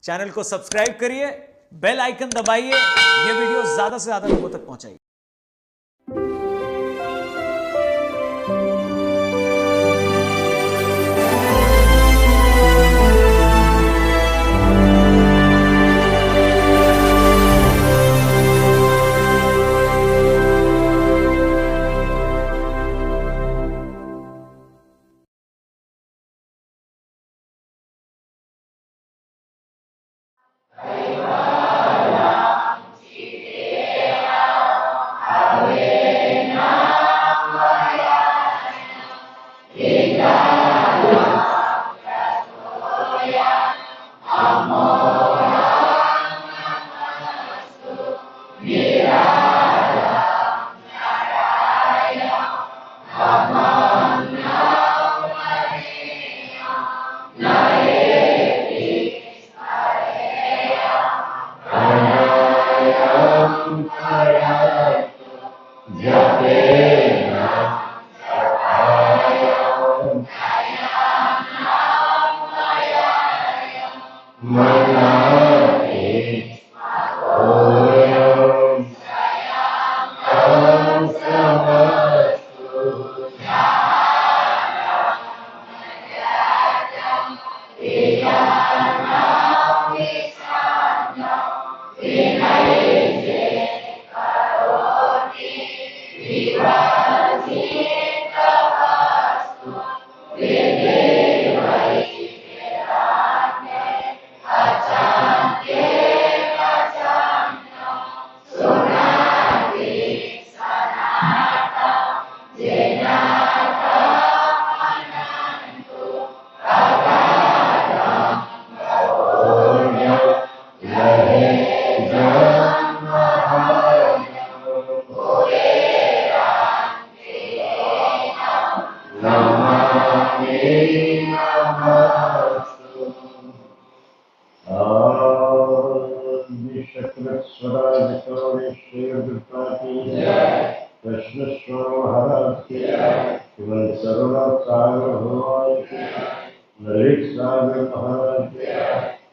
Channel को subscribe करिए, bell icon दबाइए, ये वीडियो ज्यादा से ज्यादा लोगों तक पहुंचाइए।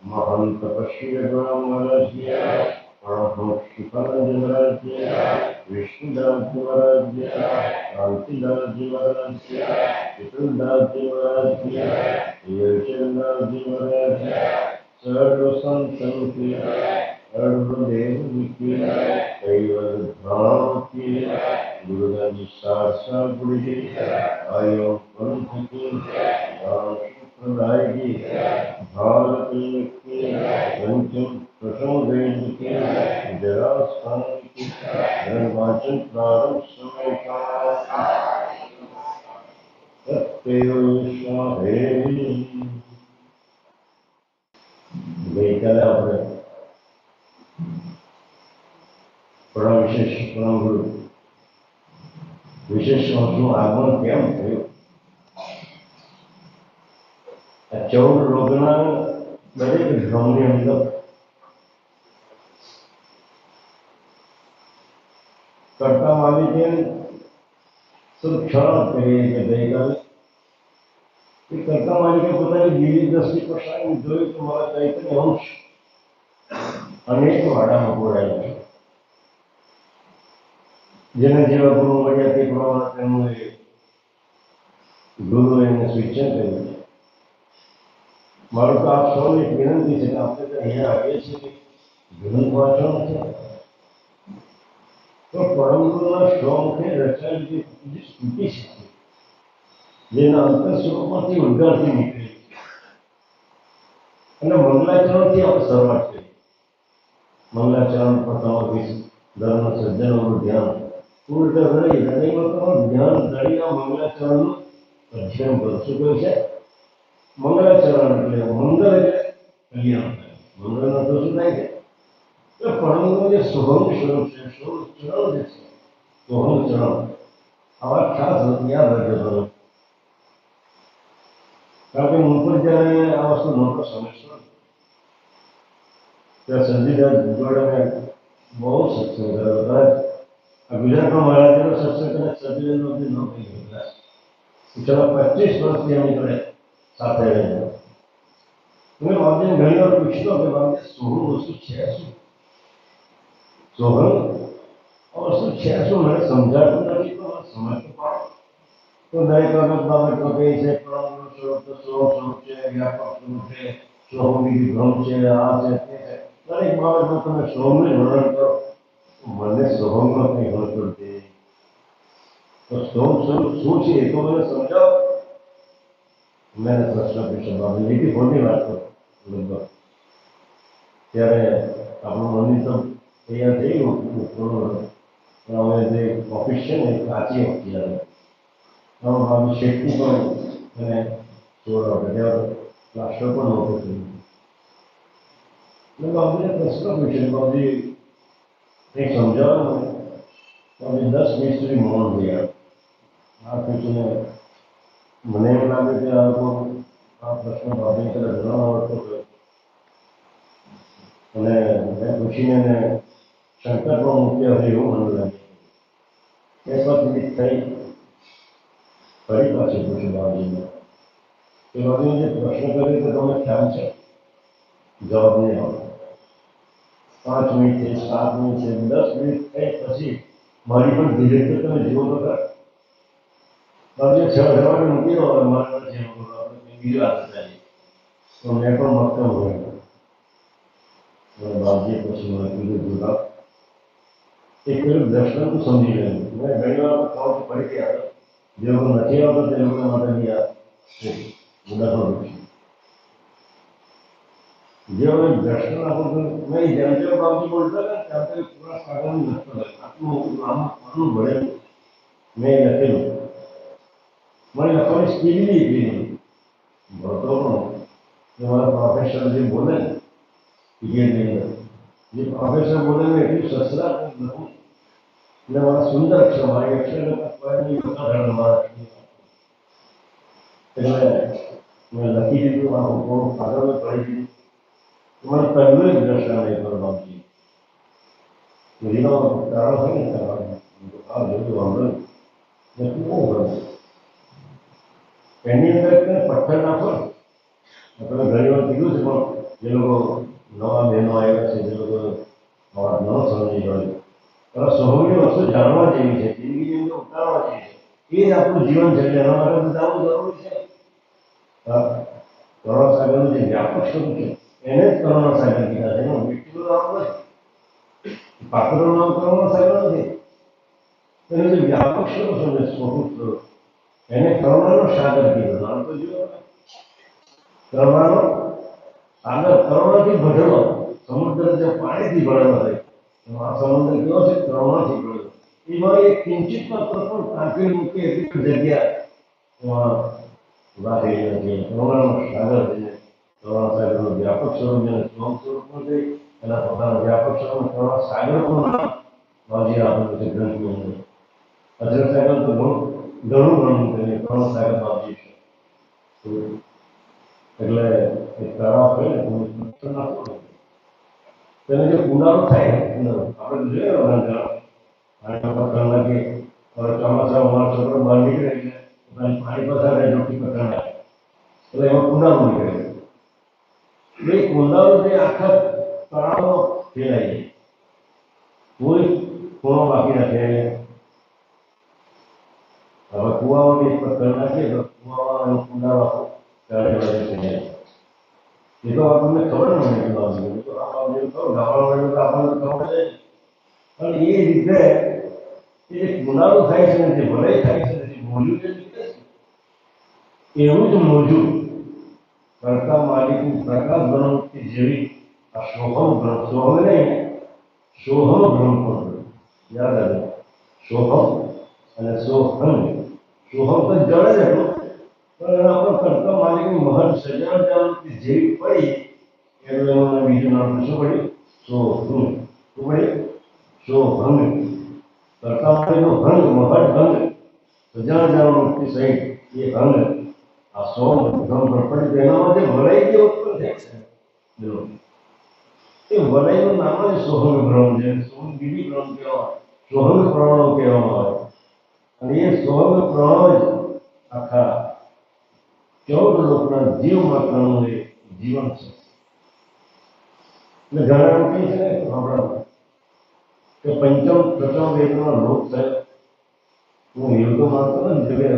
महंत सर्व संतन की सर्वदेव की गुरुदानी शास्त्र गुरु जी आयो पंथ की प्रदायगी भारत की अंतिम प्रथम वेद की जरा स्थान की धर्मवाचन प्रारंभ समय का गईकाले આપણે પરમ વિશેષ પરમ ગુરુ વિશેષ નું આગમન કેમ થયું? આ 14 રોગના દરેક ધ્રમની અંદર કરતા માલિકે શું ક્ષણ કરીએ કે ગઈકાલે કરતા માલિકે પોતાની દિવ્ય દ્રષ્ટિ પ્રસારી જોયું તો મારા ચૈતન્ય અંશ અનેક વાડામાં બોલાયેલા છે. જેના જેવા ગુરુ મળ્યા તે પ્રમાણે તેમનું ગુરુ એને સૂચન કર્યું છે. મારું તો આપ સૌને એક વિનંતી છે કે આપણે તો અહીંયા આવીએ છીએ કે ગ્રંથ વાંચવાનું છે તો પરમ ગુરુના શ્લોકથી રચાયેલી જે સ્તુતિ છે જેના અંતર સ્વરૂપમાંથી ઉદ્ગારથી નીકળે અને મંગલાચરણથી આપણે શરૂઆત કરી. મંગલાચરણ પ્રથમ ધર્મ સજ્જનોનું ધ્યાન પૂર્ણ હૃદય હૃદયમાં તમારું ધ્યાન ધરીને મંગલાચરણનું અધ્યયન કરશું. કહ્યું છે મંગલાચરણ એટલે મંગળ એટલે કલ્યાણ થાય. મંગળનો તો શું થાય છે કે પરમનું જે શુભમ સ્વરૂપ છે, શુભ ચરણ જે છે, શુભમ ચરણ આવા ખાસ યાદ રાખજો તમે. કારણ કે હું પણ જ્યારે આ વસ્તુ નહોતો સમજતો ત્યાં સંજીદાસ જોડે મેં બહુ સત્સંગ કર્યો. કદાચ આ ગુજરાતમાં મહારાજનો સત્સંગ કદાચ સંજીદાનો ન કહી છેલ્લા 25 વર્ષથી એમની જોડે સાથે રહેલો. તો મેં બાપજીને ઘણી વાર પૂછ્યું કે બાપજી સોહમ વસ્તુ છે શું? સોહમ વસ્તુ છે શું મને સમજાતું નથી, તો મને સમજ તો પાડો. તો દરેક વખત બાબત તો કહે છે પ્રણવનું સ્વરૂપ તો સોહમ સ્વરૂપ છે, વ્યાપક સ્વરૂપ છે, સોહમ બીજું ભ્રમ છે, આ છે તે છે. દરેક બાબતમાં તમે સોહમને વર્ણન કરો. મને સોહમમાં કંઈ ખબર પડતી. તો સોહમ સ્વરૂપ શું છે એ તો મને સમજાવો. મેં પ્રશ્ન પૂછ્યો બાપજી લીટી ફોડની વાત કરો લગભગ. ત્યારે આપણું મંદિર તો તૈયાર થઈ ગયું થોડું. અમે જે ઓફિસ છે ને એ કાચી ઓફિસ આવે. બાબુ શેઠની પણ મને જોડાવ ત્યારે પ્લાસ્ટર પણ નહોતું થયું. મેં બાબુને પ્રશ્ન પૂછ્યો બાબુજી કંઈક સમજાવો મને. બાબુજી 10 મિનિટ સુધી મૌન થયા. આ પૂછીને મને એમ લાગે કે આ પ્રશ્ન બાબુની તરફ ઘણો આવડતો હતો. અને મેં પૂછીને એને શંકર પણ મૂક્યા હોય એવું મને લાગે. એ પછી થઈ ફરી પાછી પૂછ્યું બાબુજીને કે બાબુજી જે પ્રશ્ન કર્યો તો તમને ખ્યાલ છે? જવાબ નહીં આવતો. 5 મિનિટ થઈ, 7 મિનિટ થઈ, 10 મિનિટ થઈ પછી મારી પણ ધીરે તો તમે જુઓ તો ખરા. બાબુજી 6 જવાને મૂકી દો હવે મારે નથી આપણે બીજું હાથ થાય. તો મેં પણ મક્કમ હોય. અને બાપજીએ પછી મને કીધું જુદા એક પેલું દર્શન તો સમજી લેવું. મેં ઘણી વાર કહું ફરીથી આવે જે લોકો નથી આવતો તે લોકો માટે બી આ ઉદાહરણ છે. જે હવે દર્શન આપો તો મેં જેમ જેમ બાપજી બોલતા હતા તેમ તેમ પૂરા સાગરનું લખતો આટલું આનું ભળે મેં લખેલું. મને લખવાની સ્કીલ બી એટલી નહીં ભણતો પણ કે મારા પ્રોફેસર જે બોલે ને જે પ્રોફેસર બોલે ને એટલું સસરા લખું એટલે મારા સુંદર અક્ષર મારી અક્ષર એટલે મેં લખી દીધું આ થોડું આગળ પડી દીધું. મને પહેલું જ દ્રષ્ટા નહીં કરો બાપજી. એનો કારણ હોય ને આ જોયું વાંધો નહીં બહુ ગમે. એની અંદર પથ્થર નાખો ને આપણે ઘણી વાર કીધું છે પણ જે લોકો નવા બહેનો આવ્યા છે જે લોકો વાત ન સમજી હોય તો સોહમની વસ્તુ જાણવા જેવી છે, જિંદગીની અંદર ઉતારવા જેવી છે. એ જ આપણું જીવન છે એટલે એના માટે જાણવું જરૂરી છે. કરુણા સાગરનું જે વ્યાપક સ્વરૂપ છે એને જ કરુણા સાગર કીધા છે. એનું વ્યક્તિનું નામ નથી, પાત્રનું નામ કરુણા સાગર નથી. એનું જે વ્યાપક સ્વરૂપ છે સ્વરૂપ સ્વરૂપ એને કરુણાનો સાગર કીધું. નામ તો જોયું કરુણાનો સાગર. કરુણાથી ભરેલો સમુદ્ર જે પાણીથી ભરેલો હોય આ સમુદ્ર કેવો છે? કરુણાથી ભરેલો. એમાં એક કિંચિત માત્ર પણ ટાંકી મૂકે એટલી જગ્યા એમાં રાખેલી નથી. કરુણાનો સાગર છે. કરુણા સાગરનો વ્યાપક સ્વરૂપ જેને સ્વયં સ્વરૂપ પણ છે એના પોતાના વ્યાપક સ્વરૂપ કરુણા સાગર પણ બાજી આપેલું છે ગ્રંથની અંદર. અજર સાગર તો ઘણું ઘણું કરીએ કરુણા સાગર બાજી છે. એટલે એ તળાવ હોય ને પથ્થર નાખો તેને જે કુંડાળો થાય ને આપણે જોઈએ પથ્થર નાખીએ હવે ચોમાસા ઉનાળા છોકરો બહાર નીકળે એટલે પાણી પસાર થાય જોખી પથ્થર નાખે એટલે એમાં કુંડાળો નીકળે. એ કુંડાળો જે આખા તળાવમાં ફેલાઈ જાય. કોઈ ખૂણો બાકી રાખે. હવે કુવામાં એક પથ્થર નાખીએ તો કુવામાં કુંડાળો એ તો આપણને ખબર નથી બાબુ તો આ બાબુ ખબર ગામડામાં આપણને ખબર છે. પણ એ રીતે એ જે કુંડાળો થાય છે ને જે ભરાઈ થાય છે જે મોજું જે નીકળે છે એવું જ મોજું કરતા માલિકની પ્રકાશ બ્રહ્મથી જેવી આ સોહમ બ્રહ્મ સોહમ નહીં સોહમ બ્રહ્મ પણ યાદ આવે સોહમ અને સોહમ. સોહમ તો જડે જ હતું પણ એના પર કરતા માલિકની મહદ સજાણ જાણતી જેવી પડી એટલે એનું બીજું નામ શું પડ્યું? સોહમ. શું પડ્યું? સોહમ. કરતા માલિકનો ભંગ મહદ ભંગ સજાણ જાણતી સહિત એ ભંગ આ સોહમ ભ્રમ પર પડી એનામાં જે વલય જે ઉત્પન્ન થાય છે એ વલયનું નામ જ સોહમ ભ્રમ છે. સોહમ બીજી ભ્રમ કહેવાય, સોહમ પ્રણવ કહેવામાં આવે. અને એ સોહમ પ્રણવ જ આખા 14 લોકના જીવ માત્રનું એ જીવન છે. એટલે ઘણા એવું કહે છે ને આપણા કે પંચમ પ્રથમ વેદનો લોક છે. હું એવું તો માનતો નથી કે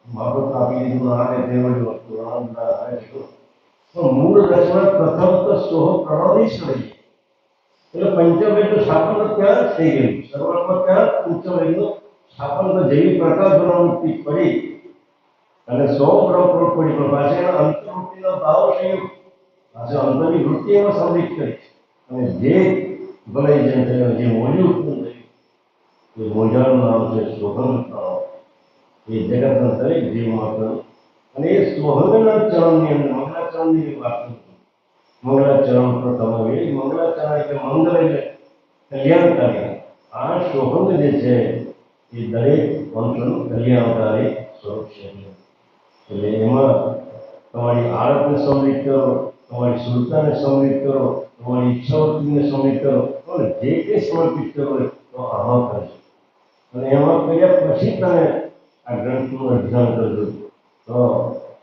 બાબત આપી દીધું આને તે વળી વસ્તુ આવે છે તો મૂળ રચના પ્રથમ તો સોહ પ્રણોની જ રહી. એટલે પંચવેદનું સ્થાપન તો ત્યાં જ થઈ ગયું. શરૂઆતમાં ત્યાં જ પંચવેદનું સ્થાપન તો જેવી પ્રકાશ પ્રવૃત્તિ પડી અને સો પ્રવૃત્તિ પડી પણ પાછી એના અંતર્વૃત્તિનો ભાવ સંયુક્ત પાછળ અંતરની વૃત્તિ એમાં સંલિપ્ત કરી અને જે ભલે જે મોજું ઉત્પન્ન થયું એ મોજાનું નામ છે સોહમ. એ જગતના દરેક જીવ માત્ર અને એ સોહમના ચરણની અંદર મંગલાચરણની વાત કરું. મંગલાચરણ પ્રથમ એ મંગલાચરણ એટલે મંગલ એટલે કલ્યાણકારી. આ સોહમ જે છે એ દરેક વંશનું કલ્યાણકારી સ્વરૂપ છે. એટલે એમાં તમારી આરતને સમૃદ્ધ કરો, તમારી સુરતાને સમૃદ્ધ કરો, તમારી ઈચ્છાવૃત્તિને સમૃદ્ધ કરો અને જે કંઈ સમર્પિત કરો તો આમાં કરજો. અને એમાં કર્યા પછી તમે આ ગ્રંથનું અધ્યયન કરજો તો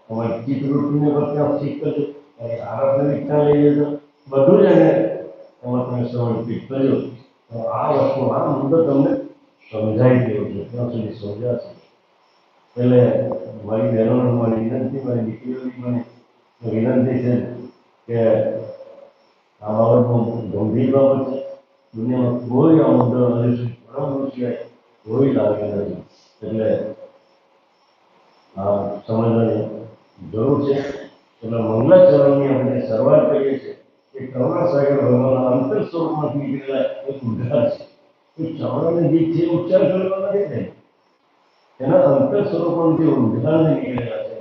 તમારી ચિત્તવૃત્તિને પણ ત્યાં ઠીક કરજો, તમારી આરાધના વિચાર લઈ લેજો, બધું જ એને એમાં તમે સમર્પિત કરજો. તો આ વસ્તુ આ મુદ્દો તમને સમજાઈ ગયો છે, ત્યાં સુધી સમજાશે. એટલે મારી બહેનોને મારી વિનંતી, મારી દીકરીઓની મને વિનંતી છે કે આ બાબત બહુ ગંભીર બાબત છે. દુનિયામાં કોઈ આ મુદ્દો હજુ સુધી પરમ સિવાય કોઈ લાગે નથી. એટલે આ સમજવાની જરૂર છે. એટલે મંગલાચરણની આપણે શરૂઆત કરીએ છીએ એ કરુણાસાગર ભગવાનના અંતર સ્વરૂપમાંથી નીકળેલા એક ઉદ્ધાર છે. એ ચાવડાને ગીત છે ઉચ્ચાર કરવા નથી ને, એના અંતર સ્વરૂપમાંથી ઉદ્ધાર નીકળેલા છે.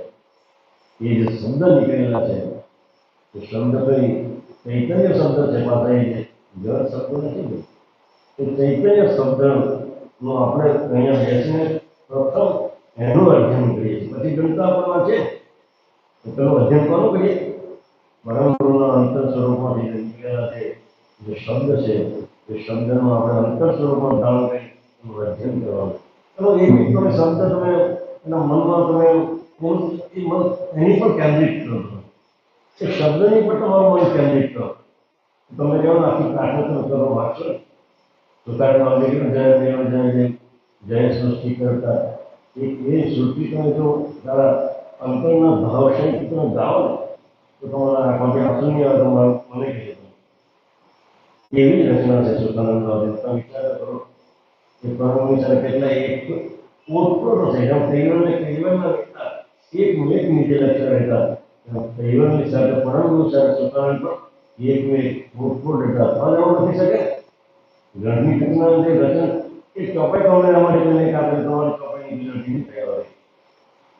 એ જે શબ્દ નીકળેલા છે એ શબ્દ કઈ ચૈતન્ય શબ્દ છે. પાછા એ જળ શબ્દ નથી. એ ચૈતન્ય શબ્દનો આપણે અહીંયા બેસીને પ્રથમ એનું અધ્યયન કરીએ છીએ, પછી ગણતા આપણા છે તો પેલું અધ્યયન કોનું કરીએ? પરમ ગુરુના અંતર સ્વરૂપમાંથી નીકળેલા છે જે શબ્દ છે એ શબ્દનું આપણે અંતર સ્વરૂપમાં ધારણ કરી એનું અધ્યયન કરવાનું. ચલો એક તમે શબ્દ તમે એના મનમાં તમે એની પર કેન્દ્રિત કરો. એ શબ્દની પર તમારું મન કેન્દ્રિત કરો. તમે કહો આખી પ્રાર્થના તમે કરો વાંચો તો તારે જય દેવ જય દેવ જય સૃષ્ટિ કરતા એ સૃષ્ટિ તમે જો તારા અંતરના ભાવશયથી તમે ગાઓ તો તમારા આંખમાંથી આંસુ નહીં આવે. તમારું મને કહે એવી રચના છે સુતાનંદ બાબુ. તમે વિચાર કરો કે પરમની સાથે કેટલા એક ઓતપ્રોતો છે. જેમ તૈવરને કૈવરના રહેતા એક નીચે લક્ષણ રહેતા તૈવરની સાથે પરમની સાથે સુતાનંદ પણ એક ઓતપ્રોત રહેતા. પણ એવું નથી શકે. ઘરની ઘટના જે રચન એ ચોપાઈ તમને અમારી મને કાપે તમારી ચોપાઈની ગુજરાતી તૈયાર હોય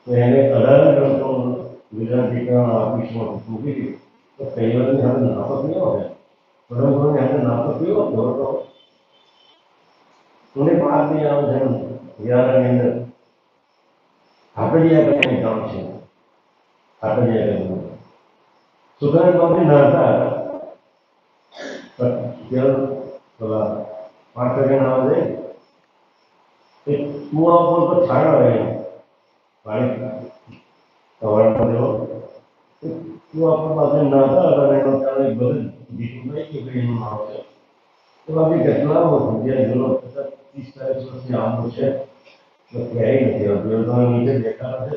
તો એને 18 ગ્રંથો ગુજરાતીકરણ ઓફિસમાં મૂકી દીધું તો તૈવરની હવે નાપક નહીં હોય. બરોબરને આપણે નાપક કેવો હતો થોડી વાત નહીં આવે છે. યારની અંદર હાકડિયા કરીને કામ છે. હાકડિયા કરીને સુધાર બાબી નાતા હતા પેલા 5 જણ આવે એ કુવા ઉપર તો છાણા રહે પાણી સવારમાં જેવો કુવા પર પાસે નાતા હતા અને એનો કારણે બધું દીકરું નહીં કે ભાઈ એનું નામ છે. તો બાકી કેટલા જે જૂનો 30-40 વર્ષથી આંબો છે તો ક્યાંય નથી આવતું. એ તમે નીચે દેખાતા છે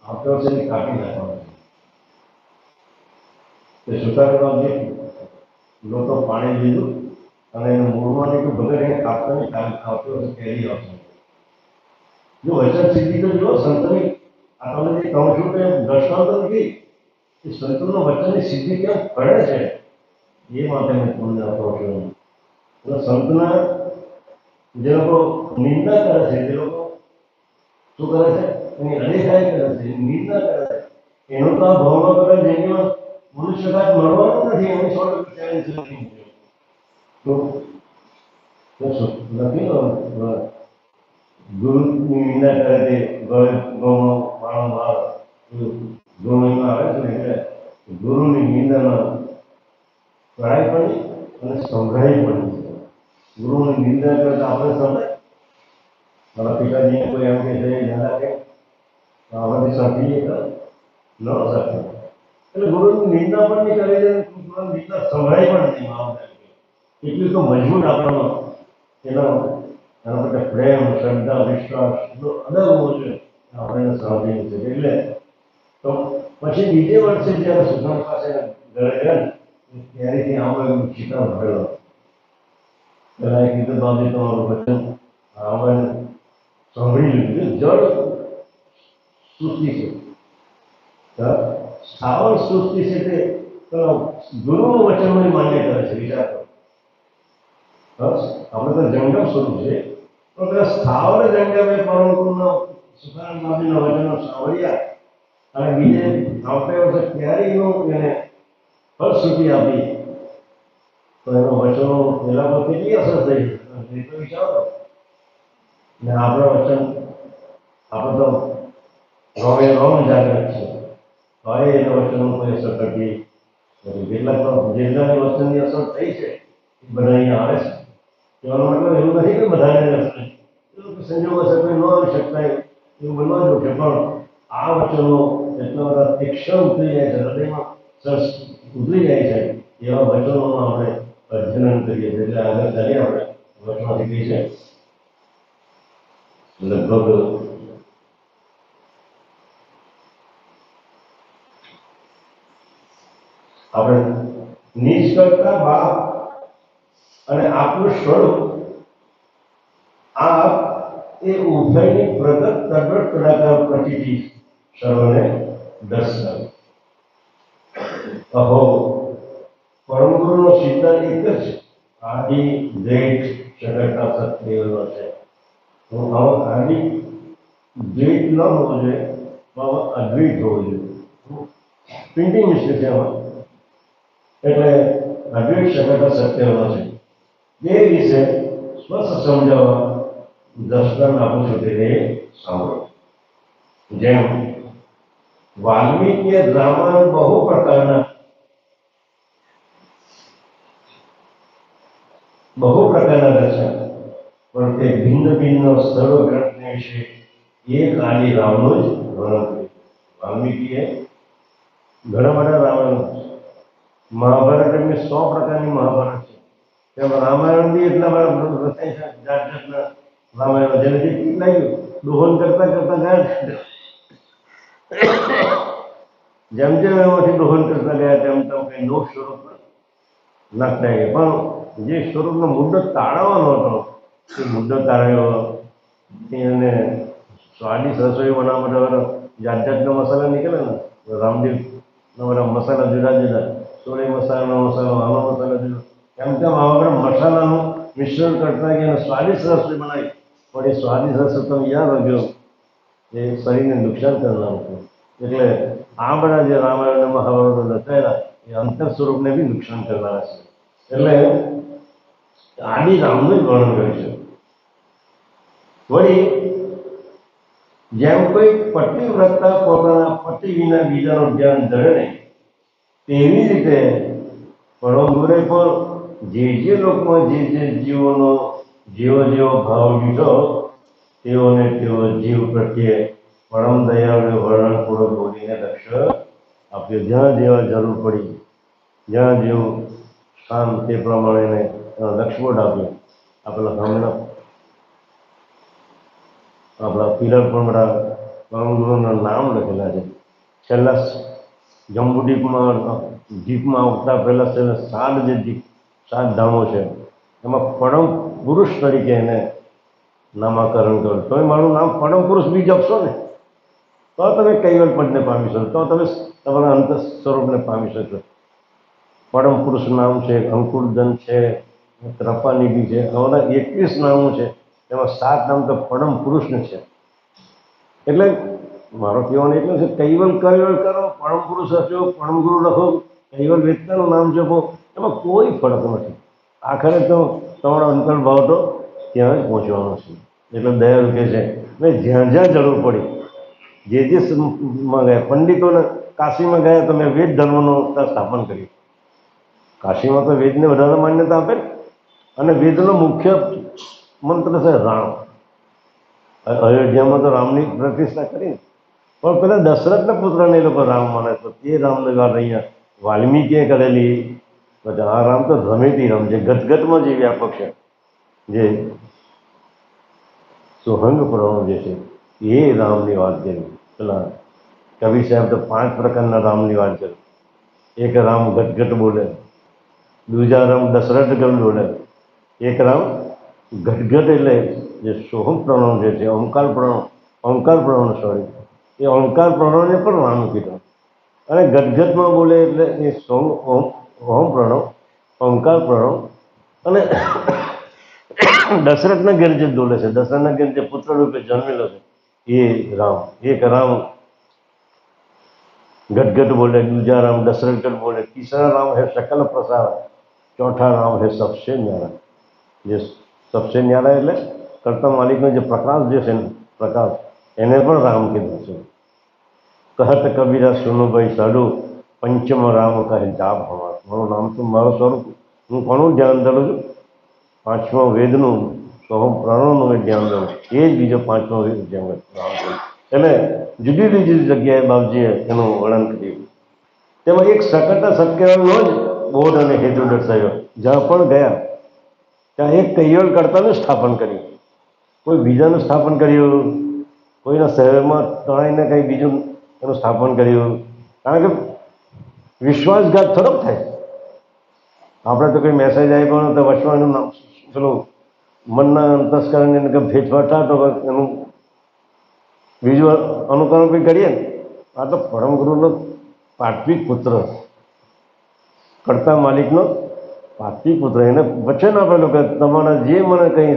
આવતા વર્ષે કાપી નાખવાના છે. તે સુધારવા લોકો પાણી લીધું અને એનું મૂળમાં નીકળ્યું. ભલે એને કાપતા નહીં આવતી વર્ષે કેરી આવશે. જો વચન સિદ્ધિ તો જુઓ સંતની આ તમે જે કહું છું કે દ્રષ્ટાંત નથી એ સંતોના વચનની સિદ્ધિ કેમ કરે છે એ માટે મેં તમને આપો છું. એટલે સંતના જે લોકો નિંદા કરે છે જે લોકો શું કરે છે એની અદેખાઈ કરે છે નિંદા કરે છે એનો તો આ ભાવમાં કરે જેમાં મનુષ્ય કાંઈ મળવાનું નથી. એની સોળ ચેલેન્જ તો નથી ગુરુની નિંદા કરે તે ગૌનો વારંવાર ગૌમાં આવે છે ને એટલે ગુરુની નિંદામાં કરાઈ પડી અને સંભળાઈ પડી છે. ગુરુની નિંદા કરતા આપણે સંભળાય. મારા પિતાજીને કોઈ એમ કે છે નિંદા કે આપણાથી સાંભળીએ ન શકે. એટલે ગુરુની નિંદા પણ નહીં કરે છે, ગુરુની નિંદા સંભળાય પણ નહીં માનવ એટલું તો મજબૂત આપણામાં એના માટે પ્રેમ, શ્રદ્ધા, વિશ્વાસ એટલો અલગ હોવો જોઈએ આપણે સાંભળીએ છીએ. એટલે તો પછી બીજે વર્ષે જ્યારે સુધાર પાસે ઘરે ગયા ને ત્યારેથી આવો એમ ચિતા ભરેલો. પહેલાં એ કીધું બાબી તમારું વચન આવે સાંભળી લીધું. જળ સૃષ્ટિ છે, સ્થાવર સૃષ્ટિ છે, તે ગુરુનું વચનની માન્ય કરે છે. વિચાર કરો, આપણે તો જંગમ સ્વરૂપ છે, પણ પેલા સ્થાવર જંગમે પરમ ગુરુના સુખાનંદ બાબીના વચનો સાંભળ્યા અને બીજે આવતા વર્ષે ક્યારેયનું એને ફળશ્રુતિ આપી તો એના વચનો પેલા પર કેટલી અસર થઈ એ તો વિચારો. ને આપણા વચન આપણે તો રોમે રોમ જાગૃત છે, હવે એના વચનો કોઈ અસર કરતી નથી. કેટલાક તો જેટલાની વચનની અસર થઈ છે એ બધા અહીંયા આવે છે. કહેવાનો મતલબ એવું નથી કે બધાને અસર સંજોગ અસર કોઈ ન આવી શકતા એવું બનવાનું છે, પણ આ વચનો એટલા બધા તીક્ષણ ઉતરી જાય છે, હૃદયમાં સરસ ઉતરી જાય છે, એવા વચનોનું આપણે અધ્યયન કરીએ છીએ. એટલે આગળ ચાલીએ આપણે વચનોથી કઈ છે લગભગ આપણે નીચ કરતા બાપ અને આપનું સ્વરૂપ આપ એ ઉભયની પ્રગટ તગડ કડાકાર પ્રતિથી સર્વને દર્શાવી. અહો પરમ ગુરુનો સિદ્ધાંત એક જ છે, આદિ દ્વૈત જગતના સત્યનો છે. હું આવો આદિ દ્વૈત ન હોવો જોઈએ, આવો અદ્વૈત હોવો જોઈએ. પ્રિન્ટિંગ મિસ્ટેક છે એમાં. એટલે અદ્વૈત જગતના સત્યનો છે એ વિશે સ્પષ્ટ સમજાવવા દર્શન આપું છું તે સાંભળો. જેમ વાલ્મીકીએ રામાયણ બહુ પ્રકારના દર્શન, પણ તે ભિન્ન ભિન્ન સર્વ ગ્રંથને વિશે એક આદિ રામનું જ વર્ણન કર્યું. વાલ્મીકીએ ઘણા બધા રામાયણ, મહાભારત એમની 100 પ્રકારની મહાભારત છે. તેમાં રામાયણ બી એટલા બધા રચાય છે, જાત જાતના રામાયણ, જેને જેટલી લાગ્યું દોહન કરતા કરતા ગયા. જેમ જેમ એમાંથી દોહન કરતા ગયા તેમ તેમ કઈ નવ સ્વરૂપ નાખતા ગયા. પણ જે સ્વરૂપનો મુદ્દો તાળવવાનો હતો એ મુદ્દો તાળ્યો. એને સ્વાદિષ્ટ રસોઈ બનાવવા માટે જાત જાતના મસાલા નીકળે ને, રામદેવના બધા મસાલા જુદા જુદા, સોળી મસાલાનો મસાલો, આનો મસાલો જુદો, એમ તેમ આવા બધા મસાલાનું મિશ્રણ કરતા ગયા અને સ્વાદિષ્ટ રસોઈ બનાવી. પણ એ સ્વાદિષ્ટ રસોઈ તમે યાદ રાખજો એ શરીરને નુકસાન કરનારું હતું. એટલે આ બધા જે રામાયણ અને મહાભારતો રચાયેલા એ અંતર સ્વરૂપને બી નુકસાન કરનારા છે. એટલે આદિ રામનું જ વર્ણન કર્યું છે. વળી જેમ કોઈ પતિવ્રતા પોતાના પતિ વિના બીજાનું ધ્યાન ધરે નહીં, તેવી રીતે પરમ ગુરુએ પણ જે લોકોમાં જે જીવોનો જેવો ભાવ લીધો તેઓને તેઓ જીવ પ્રત્યે પરમ દયાળુ વર્ણનપૂર્વક બોલીને લક્ષ્ય આપ્યું. જ્યાં જેવા જરૂર પડી, જ્યાં જેવું સ્થાન તે પ્રમાણે લક્ષ્યબોર્ડ આપ્યું. આપણા પિલર પર બધા પરમ ગુરુના નામ લખેલા છે. છેલ્લા જંબુદીપમાં ઉગતા પહેલા છેલ્લા 7 ધામો છે, એમાં પરમ પુરુષ તરીકે એને નામાકરણ કર્યું. તો મારું નામ પરમ પુરુષ બી જપશો ને તો તમે કૈવલ્ય પદને પામી શકો, તો તમે તમારા અંતર સ્વરૂપને પામી શકો. પરમ પુરુષ નામ છે, અંકુરધન છે, ત્રપાનિધિ છે, આવા 21 નામો છે. એમાં 7 નામ તો પરમ પુરુષને છે. એટલે મારો કહેવાનો એટલો છે, કૈવલ કરો, પરમ પુરુષ હશો, પરમ ગુરુ લખો, કૈવલ વેદતાનું નામ જપો, એમાં કોઈ ફરક નથી. આખરે તો તમારો અંતર્ભાવ તો ત્યાં જ પહોંચવાનો છે. એટલે દયાળુ કહે છે મેં જ્યાં જ્યાં જરૂર પડી, જે માં ગયા પંડિતોને કાશીમાં ગયા તો મેં વેદ ધર્મનું સ્થાપન કર્યું. કાશીમાં તો વેદને વધારે માન્યતા આપે અને વેદનો મુખ્ય મંત્ર છે રામ. અયોધ્યામાં તો રામની પ્રતિષ્ઠા કરી. પણ પેલા દશરથના પુત્રને એ લોકો રામ માને, તો તે રામની વાત અહીંયા વાલ્મીકીએ કરેલી. પછી આ રામ તો રમેતી રામ, જે ગદગદમાં જે વ્યાપક છે, જે સોહંગ પ્રણવ જે છે એ રામની વાત કરી. પેલા કવિ સાહેબ તો 5 પ્રકારના રામની વાત કરી. એક રામ ગટગટ બોલે, બીજા રામ દશરથ ગમ બોલે, એક રામ ગટગટ એટલે જે સોહમ પ્રણવ જે છે, ઓમકાર પ્રણવ સોરી, એ ઓમકાર પ્રણવને પણ રામ કીધો. અને ગટગટમાં બોલે એટલે એ ઓમ પ્રણવ, ઓમકાર પ્રણવ. અને દશરથના ઘેર જે બોલે છે, દશરથના ઘેર જે પુત્ર રૂપે જન્મેલો છે એ રામ. એક રામ गटगट बोले, दूजा राम दशरथ गट बोले, तीसरा राम है सकल प्रसार, चौथा राम है सबसे न्यारा. જે सबसे न्यारा એટલે કરતા માલિકનો જે પ્રકાશ જે છે ને, પ્રકાશ, એને પણ રામ કીધું છે. કહત કબીરા સુનો ભાઈ સાડુ, પંચમ રામ કહે જાપ હમાર. મારું નામ તો મારું સ્વરૂપ હું ઘણું ધ્યાન ધરું છું. 5મા વેદનું સોહમ પ્રણવનું મેં ધ્યાન ધરું, એ જ બીજો 5મો વેદ ધ્યાન રામ છે. એટલે જુદી જુદી જગ્યાએ બાપજીએ એનું વર્ણન કર્યું. તેમાં એક સકટ સત્કર્મનો જ બોધ અને હેતુ દર્શાવ્યો. જ્યાં પણ ગયા ત્યાં એક કૈવલ કર્તાનું સ્થાપન કર્યું, કોઈ બીજાનું સ્થાપન કર્યું, કોઈના શહેરમાં તણાઈને કંઈ બીજું એનું સ્થાપન કર્યું. કારણ કે વિશ્વાસઘાત થોડોક થાય. આપણે તો કોઈ મેસેજ આપ્યો તો વચમાં એનું નામ પેલું મનના અંતસ્કરણ એને કંઈ ભેટફાટ થાય તો એનું બીજું અનુકરણ કંઈ કરીએ ને. આ તો પરમ ગુરુનો પાત્વિક પુત્ર, કરતા માલિકનો પાત્વિક પુત્ર, એને વચન આપેલું કે તમારા જે મને કંઈ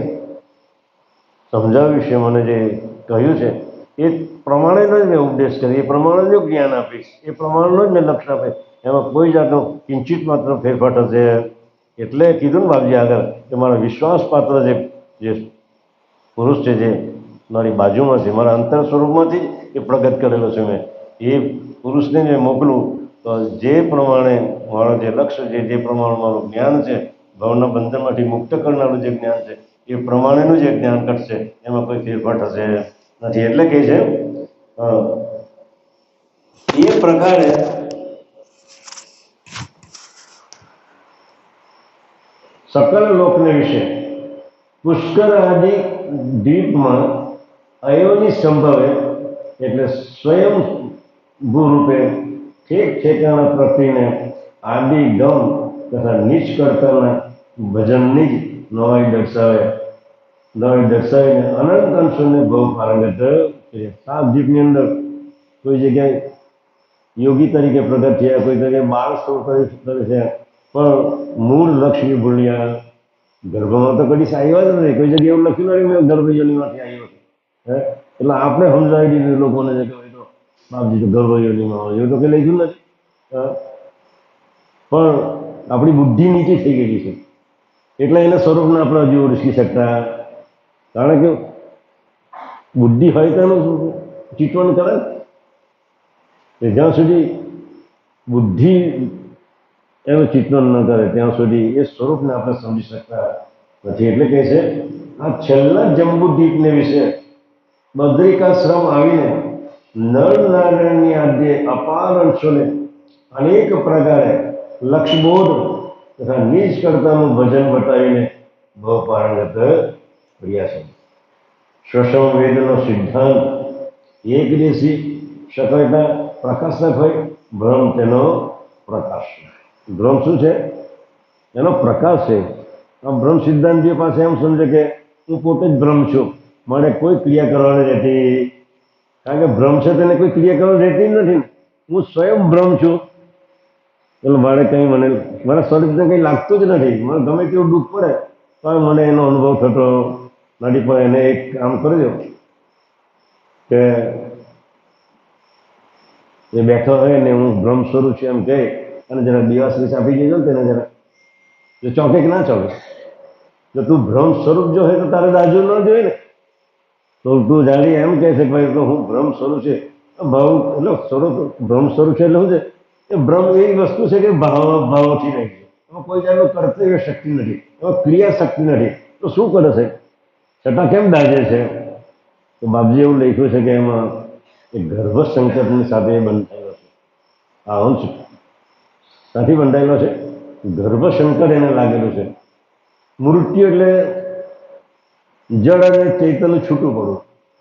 સમજાવ્યું છે, મને જે કહ્યું છે એ પ્રમાણેનો જ મેં ઉપદેશ કરી, એ પ્રમાણેનું જ જ્ઞાન આપીશ, એ પ્રમાણેનો જ મેં લક્ષ્ય આપીશ. એમાં કોઈ જાતનો કિંચિત માત્ર ફેરફાર થશે. એટલે કીધું ને બાપજી આગળ કે મારા વિશ્વાસપાત્ર જે પુરુષ છે, જે મારી બાજુમાં છે, મારા અંતર સ્વરૂપમાંથી એ પ્રગટ કરેલો છે, મેં એ પુરુષને જે મોકલું તો જે પ્રમાણે મારો જે લક્ષ્ય છે, જે પ્રમાણે મારું જ્ઞાન છે, ભવના બંધનમાંથી મુક્ત કરનારું જે જ્ઞાન છે, એ પ્રમાણેનું જે જ્ઞાન ઘટશે, એમાં કોઈ ફેરફાર થશે નથી. એટલે કે છે એ પ્રકારે સકલ લોકને વિશે પુષ્કર આદિ દ્વીપમાં અયોની સંભવે એટલે સ્વયં ભૂરૂપે ઠેક ઠેકાણા પ્રતિને આદિ ગમ તથા નીચ કરતાના ભજનની જ નવાઈ દર્શાવીને અનંત અંશોને બહુ પારંગત છે. 7 દ્વીપની અંદર કોઈ જગ્યાએ યોગી તરીકે પ્રગટ થયા, કોઈ જગ્યાએ બાળ સ્વરૂપ કરે છે, પણ મૂળ લક્ષ્મી ભૂલ્યા. ગર્ભમાં તો કદી આવ્યા જ નથી, કોઈ જગ્યાએ એવું લખ્યું નથી મેં ગર્ભયોનીમાંથી આવ્યો છું. એટલે આપણે સમજાવી દીધું લોકોને કે ભાઈ તો બાપજી તો ગર્ભયોનીમાં આવે, એવું તો કંઈ લખ્યું નથી. પણ આપણી બુદ્ધિ નીચે થઈ ગયેલી છે, એટલે એના સ્વરૂપને આપણે હજુ ઓળખી શકતા. કારણ કે બુદ્ધિ હોય તો એનું ચિત્રણ કરે ને, જ્યાં સુધી બુદ્ધિ એનું ચિત્રણ ન કરે ત્યાં સુધી એ સ્વરૂપને આપણે સમજી શકતા નથી. એટલે કહે છે આ છેલ્લા જંબુદ્વીપને વિશે બદ્રિકાશ્રમ આવીને નર નારાયણની આદ્ય અપાર અંશોને અનેક પ્રકારે લક્ષબોધ તથા નીચ કરતાનું ભજન બતાવીને બહુ પારંગત રહ્યા છે. શ્વસમ વેદનો સિદ્ધાંત એકદેશી શકયતા પ્રકાશક હોય, ભ્રમ તેનો પ્રકાશ. ભ્રમ શું છે? એનો પ્રકાશ છે. આ ભ્રમ સિદ્ધાંતિઓ પાસે એમ સમજે કે હું પોતે જ ભ્રમ છું, મારે કોઈ ક્રિયા કરવાની રહેતી. કારણ કે ભ્રમ છે તેને કોઈ ક્રિયા કરવાની રહેતી જ નથી. હું સ્વયં ભ્રમ છું, એટલે મારે કંઈ મને મારા શરીરને કંઈ લાગતું જ નથી. મને ગમે તેવું દુઃખ પડે તો મને એનો અનુભવ થતો નથી. પણ એને એક કામ કરજો કે એ બેઠો હોય ને હું ભ્રમ સ્વરૂપ છું એમ કહે અને જરા દિવાશ્રીસ આપી દેજો ને તેને જરા, જો ચોંકે કે ના ચોંકે. જો તું ભ્રમ સ્વરૂપ જો હોય તો તારે દાજુ ન જોઈએ ને. તો તું જાણી એમ કહે છે ભાઈ તો હું ભ્રમ સ્વરૂપ છે. ભાવ એટલે સ્વરૂપ ભ્રમ સ્વરૂપ છે એટલે શું છે? એ ભ્રમ એવી વસ્તુ છે કે ભાવોથી નહીં છે. એમાં કોઈ જાતનું કર્તવ્ય શક્તિ નથી, એમાં ક્રિયા શક્તિ નથી. તો શું કરે છે? છતાં કેમ દાજે છે? તો બાપજી એવું લખ્યું છે કે એમાં એ ગર્ભ સંકટની સાથે બંધાયેલો છે. આ અંશ સાથી બંધાયેલો છે, ગર્ભ સંકટ એને લાગેલું છે. મૃત્યુ એટલે જળ અને ચૈતન્ય છૂટું પડવું.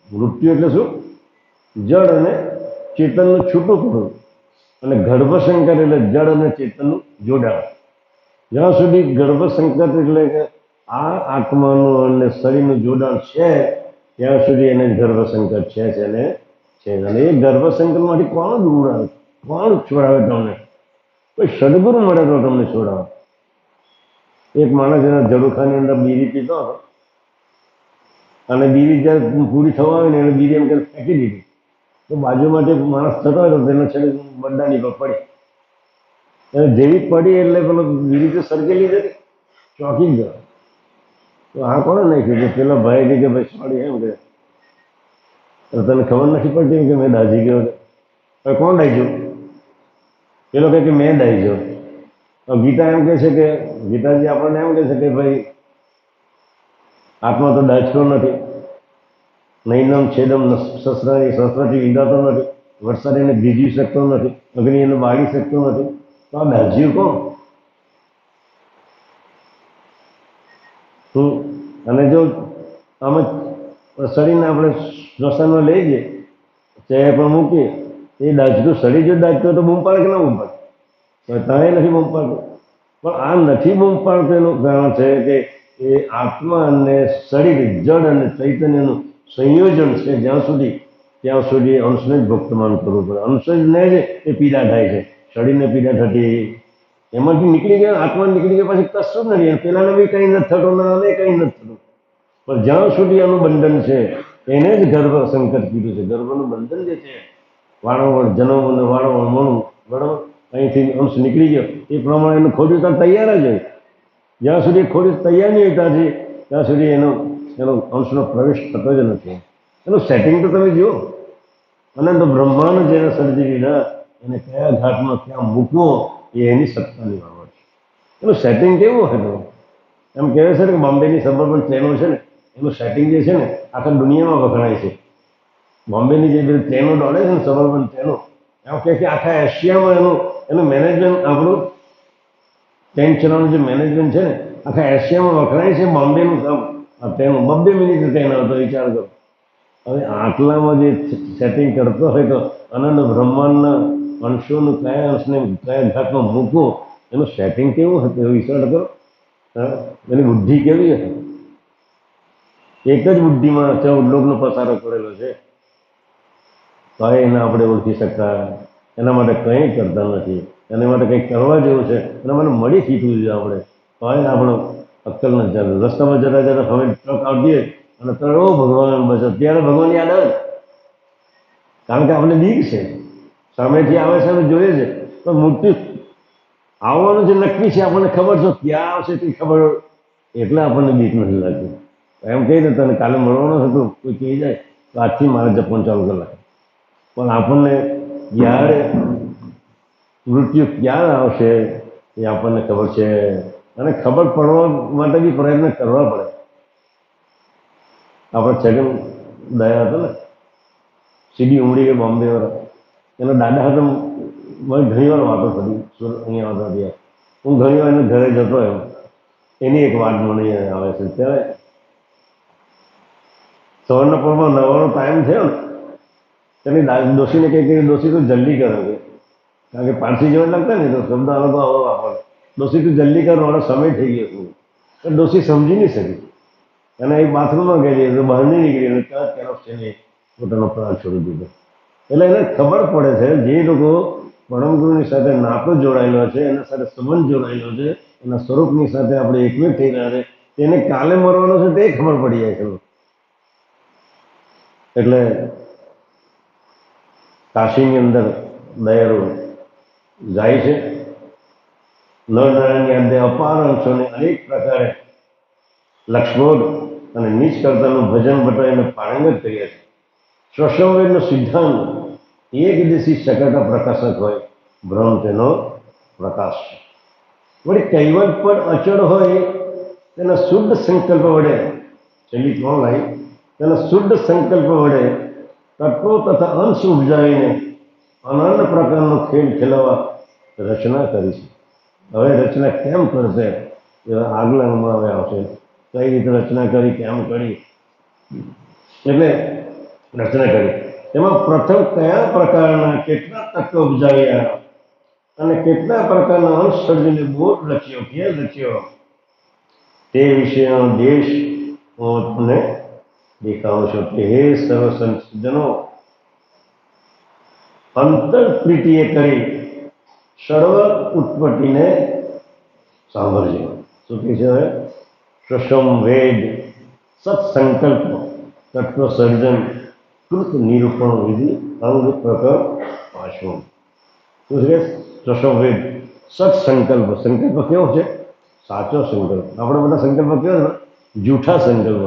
મૃત્યુ એટલે શું? જળ અને ચેતનનું છૂટું પડવું. અને ગર્ભ સંકટ એટલે જળ અને ચેતનનું જોડાણ. જ્યાં સુધી ગર્ભ સંકટ એટલે કે આ આત્માનું અને શરીરનું જોડાણ છે ત્યાં સુધી એને ગર્ભ સંકટ છે અને છે. અને એ ગર્ભ સંકટમાંથી કોણ દૂર આવે, કોણ છોડાવે તમને? કોઈ સદગુરુ મળે તો તમને છોડાવે. એક માણસ એના ઝડુખાની અંદર બીડી પીતો હતો અને બીડી જ્યારે પૂરી થવા આવે ને એને બીડી એમ કરીને ફેંકી દીધી. તો બાજુમાં જે માણસ થતો હોય તો તેનો છેલ્લે બંડાની પર પડી. અને જેવી પડી એટલે પેલો બીડી તો સરકેલી હતી, ચોંકી ગયો. તો આ કોણે નાખ્યું? કે પેલો ભાઈ કે ભાઈ સોરી એમ કે તને ખબર નથી પડતી કે મેં દાઝી ગયો. હવે કોણ દાઝ્યું? પેલો કહે કે મેં દાઝ્યો. ગીતા એમ કહે છે કે ગીતાજી આપણને એમ કહે છે કે ભાઈ આત્મા તો દાઝતો નથી, નૈનમ છેદમ શસ્ત્રથી વિંધાતો નથી, વરસાદ એને ભીજી શકતો નથી, અગ્નિ એને બાળી શકતો નથી. તો આ દાઝ્યું કોણ? અને જો આમાં શરીરને આપણે શ્વસનમાં લઈ જઈએ, ચહેરા પર મૂકીએ, એ દાઝતું શરીર જો દાઝતું તો બૂમ પાડે કે ના બૂમ પાડે? તારે નથી બૂમ પાડતું. પણ આ નથી બૂમ પાડતું એનું કારણ છે કે એ આત્મા અને શરીર, જળ અને ચૈતન્યનું સંયોજન છે. જ્યાં સુધી અંશને જ ભક્તમાન કરવું પડે. અંશને જ એ પીડા થાય છે. શરીરને પીડા થતી, એમાંથી નીકળી ગયા, આત્મા નીકળી ગયા પછી કશું જ નથી. પેલાને બી કંઈ નથી થતું ને આને કંઈ નથી થતું. પણ જ્યાં સુધી આનું બંધન છે એને જ ગર્ભ સંકટ કીધું છે. ગર્ભનું બંધન જે છે, વારંવાર જન્મ અને વારંવાર મળવું, બરાબર, અહીંથી અંશ નીકળી ગયો એ પ્રમાણે એનું ખોડ્યું ત્યાં તૈયાર જ હોય. જ્યાં સુધી ખોડ્યું તૈયાર નહીં હોય ત્યાં સુધી એનો અંશનો પ્રવેશ થતો જ નથી. એનું સેટિંગ તો તમે જુઓ. અનંત બ્રહ્માંડ જેને સર્જી લીધા એને કયા ઘાટમાં ક્યાં મૂકવો એ એની સત્તાની બાબત છે. એનું સેટિંગ કેવું હતું? એમ કહેવાય છે કે બોમ્બેની સબઅર્બન ટ્રેનો છે ને એનું સેટિંગ જે છે ને આખા દુનિયામાં વખણાય છે. બોમ્બેની જે બધી ટ્રેનો દોડે છે ને સબઅર્બન ટ્રેનો, એમ કહે કે આખા એશિયામાં એનું મેનેજમેન્ટ, આપણું ટ્રેન ચલાવવાનું જે મેનેજમેન્ટ છે ને આખા એશિયામાં વખણાય છે. બોમ્બેનું કામ આ ટ્રેનો 2 મિનિટ ટ્રેન આવતો, વિચાર કરો. હવે આટલામાં જે સેટિંગ કરતો હોય તો અનંત બ્રહ્માંડના અંશોનું કયા અંશને કયા ઘાટમાં મૂકવું એનું સેટિંગ કેવું હતું એવો વિચાર કરો. એની બુદ્ધિ કેવી હતી? એક જ બુદ્ધિમાં 14 લોકનો પસારો કરેલો છે. કંઈ એને આપણે ઓળખી શકતા, એના માટે કંઈ કરતા નથી. એના માટે કંઈક કરવા જેવું છે, એના માટે મળી શીખવું જોઈએ આપણે. કંઈ આપણો અક્કલ નથી ચાલે. રસ્તામાં જતા જતા હવે ટ્રક આવતી હોય અને તરો ભગવાન બસ અત્યારે ભગવાન યાદ આવે, કારણ કે આપણે બીક છે. સામેથી આવે છે અમે જોઈએ છે પણ મૃત્યુ આવવાનું જે નક્કી છે આપણને ખબર છે, ક્યાં આવશે તે ખબર, એટલે આપણને બીક નથી લાગતી. એમ કહી દે તને કાલે મળવાનું હતું, કોઈ કહી જાય તો આજથી મારે જપવાનું ચાલુ કરી નાખે. પણ આપણને ક્યારે મૃત્યુ ક્યારે આવશે એ આપણને ખબર છે. અને ખબર પડવા માટે બી પ્રયત્ન કરવા પડે. આપણે છગન દયા હતો ને, સીડી ઉમડી ગઈ બોમ્બે વાળા, એનો દાદા હતો. મને ઘણી વાર વાતો કરી અહીંયા આવતા ત્યાં. હું ઘણી વાર એને ઘરે જતો એમ, એની એક વાત મને આવે છે. ત્યારે સવારના પરમાં નવાનો ટાઈમ થયો ને તેની ડોશીને કંઈ કહ્યું, ડોશી તો જલ્દી કરો કે, કારણ કે પારસી જેવા લાગતા ને તો શબ્દ આવો તો આવો વાપરે. ડોશી તો જલ્દી કરો, મારો સમય થઈ ગયો હતું. પણ ડોશી સમજી નહીં શકી. અને એ બાથરૂમમાં ગયેલી તો બહાર નહીં નીકળી અને ત્યાં તરફ છે ને પોતાનો પ્રાણ છોડી દીધો. એટલે એને ખબર પડે છે જે લોકો પરમ ગુરુની સાથે નાતો જોડાયેલો છે, એના સાથે સંબંધ જોડાયેલો છે, એના સ્વરૂપની સાથે આપણે એકમેક થઈ રહ્યા છે, તેને કાલે મરવાનો છે તે ખબર પડી જાય છે. એટલે કાશીની અંદર દયાળુ જાય છે. નરનારાયણની અંદર અપાર અંશોને અનેક પ્રકારે લક્ષ્મણ અને નીચ કરતાનું ભજન બતાવીને પારંગત કર્યા છે. શ્વસનવેદનો સિદ્ધાંત એક દિશી સકળતા પ્રકાશક હોય, બ્રહ્મ તેનો પ્રકાશ છે. વળી કૈવત પર અચળ હોય તેના શુદ્ધ સંકલ્પ વડે, છેલ્લી 3 લાઈન, તેના શુદ્ધ સંકલ્પ વડે તત્વો તથા અંશ ઉપજાવીને અનન્ય પ્રકારનો ખેલ ખેલવા રચના કરી છે. હવે રચના કેમ કરશે એ આગળમાં હવે આવશે. કઈ રીતે રચના કરી, કેમ કરી, એટલે રચના કરી. એમાં પ્રથમ કયા પ્રકારના કેટલા તત્વો ઉપજાવ્યા અને કેટલા પ્રકારના અંશ સર્જીને બોધ લખ્યો, ખેલ લખ્યો, તે વિશેનો દેશ હું તમને દેખાવું છું કે હે સર્વ સંતજનો, અંતરપ્રીતિએ કરી સર્વ ઉત્પત્તિને સાંભળજો. શું કહે છે હવે? સુષમ વેદ સત્સંકલ્પ તત્વ સર્જન કૃત નિરૂપણ વિધિ અંગ પ્રકર પાંચમું. શું છે? સુષમ વેદ સત્સંકલ્પ. સંકલ્પ કેવો છે? સાચો સંકલ્પ. આપણે બધા સંકલ્પ કેવો છે? જૂઠા સંકલ્પ.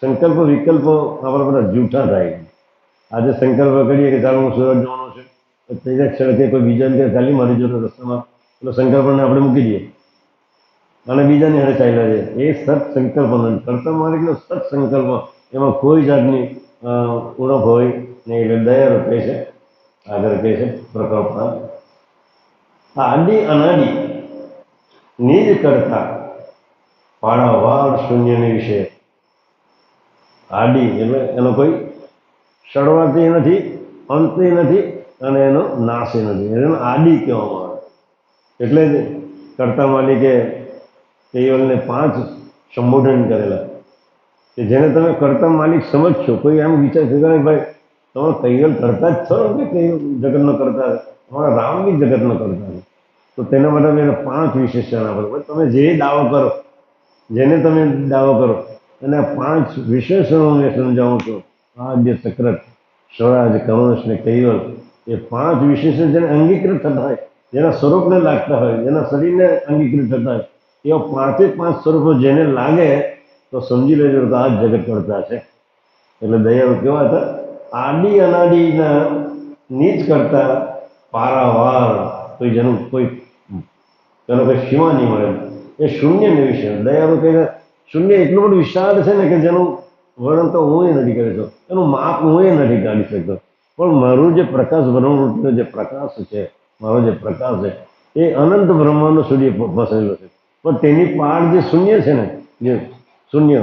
સંકલ્પ વિકલ્પો આપણે બધા જૂઠા થાય. આજે સંકલ્પ કરીએ કે ચાલો હું સુરત જવાનું છે, ત્રીજા ક્ષણ કે કોઈ બીજાને કે ચાલી મારી જોડે રસ્તામાં, એટલે સંકલ્પને આપણે મૂકી દઈએ અને બીજાની હારે ચાલ્યા જઈએ. એ સત્સંકલ્પ નથી. કરતા માલિકનો સત્સંકલ્પ, એમાં કોઈ જાતની ઉણપ હોય નહીં. એટલે દયા કહે છે, આગળ કહે છે પ્રકલ્પના આદિ અનાદિ નિજ કરતા પાડાવાર શૂન્યની વિશે. આદિ એટલે એનો કોઈ શરૂઆતી નથી, અંતે નથી અને એનો નાશે નથી. એનો આદિ કહેવામાં આવે. એટલે જ કરતા માલિકે કૈવલને 5 સંબોધન કરેલા કે જેને તમે કરતા માલિક સમજશો. કોઈ એમ વિચાર છે કે ભાઈ તમે કૈવલ કરતા જ છો કે કૈવલ જગતનો કરતા, તમારા રામ બી જગતનો કરતા છે, તો તેના માટે એને 5 વિશેષણ આપે. તમે જે દાવો કરો, જેને તમે દાવો કરો અને 5 વિશેષણો મેં સમજાવું છું. આદ્ય સક્રત સ્વરાજ કંસ ને કૈવલ, એ 5 વિશેષણ જેને અંગીકૃત થતા હોય, જેના સ્વરૂપને લાગતા હોય, જેના શરીરને અંગીકૃત થતા હોય, એવા 5 સ્વરૂપો જેને લાગે તો સમજી લેજો કે આ જગત કરતા છે. એટલે દયાળુ કેવા હતા? આદિ અનાદિના નીચ કરતા પારાવાર, કોઈ જેનું કોઈ તેનો કોઈ સીમા નહીં મળે. એ શૂન્યને વિશે દયાળુ કહે છે. શૂન્ય એટલું બધું વિશાળ છે ને કે જેનું વર્ણન તો હું નથી કરી શકતો, એનું માપ હું નથી કાઢી શકતો. પણ મારું જે પ્રકાશ બ્રહ્મવૃત્તિનો જે પ્રકાશ છે, મારો જે પ્રકાશ છે, એ અનંત બ્રહ્માંડ સુધી પસરેલો છે. પણ તેની પાર જે શૂન્ય છે ને, જે શૂન્ય,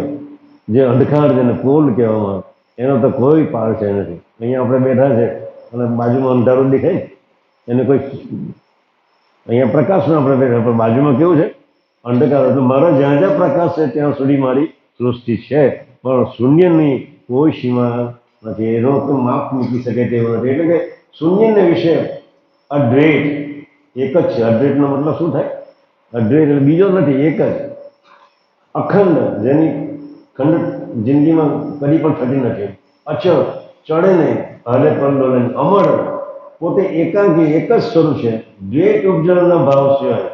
જે અંધકાર જેને પોલ કહેવામાં આવે, એનો તો કોઈ પાર છે નથી. અહીંયા આપણે બેઠા છે અને બાજુમાં અંધારું દેખાય, એને કોઈ, અહીંયા પ્રકાશમાં આપણે બેઠા, પણ બાજુમાં કેવું છે? અંધકાર. એટલે મારો જ્યાં જ્યાં પ્રકાશ છે ત્યાં સુધી મારી સૃષ્ટિ છે, પણ શૂન્યની કોઈ સીમા નથી. એનો કોઈ માપ મૂકી શકે તેવું નથી. એટલે કે શૂન્યને વિશે અદ્વૈત એક જ છે. અદ્વૈતનો મતલબ શું થાય? અદ્વૈત એટલે બીજો નથી, એક જ અખંડ, જેની ખંડ જિંદગીમાં કદી પણ થતી નથી. અચળ, ચડે નહીં, હાલે પણ ડોલે નહીં. અમર, પોતે એકાંકી, એક જ સ્વરૂપ છે. દ્વૈત ઉપજળના ભાવ સિવાય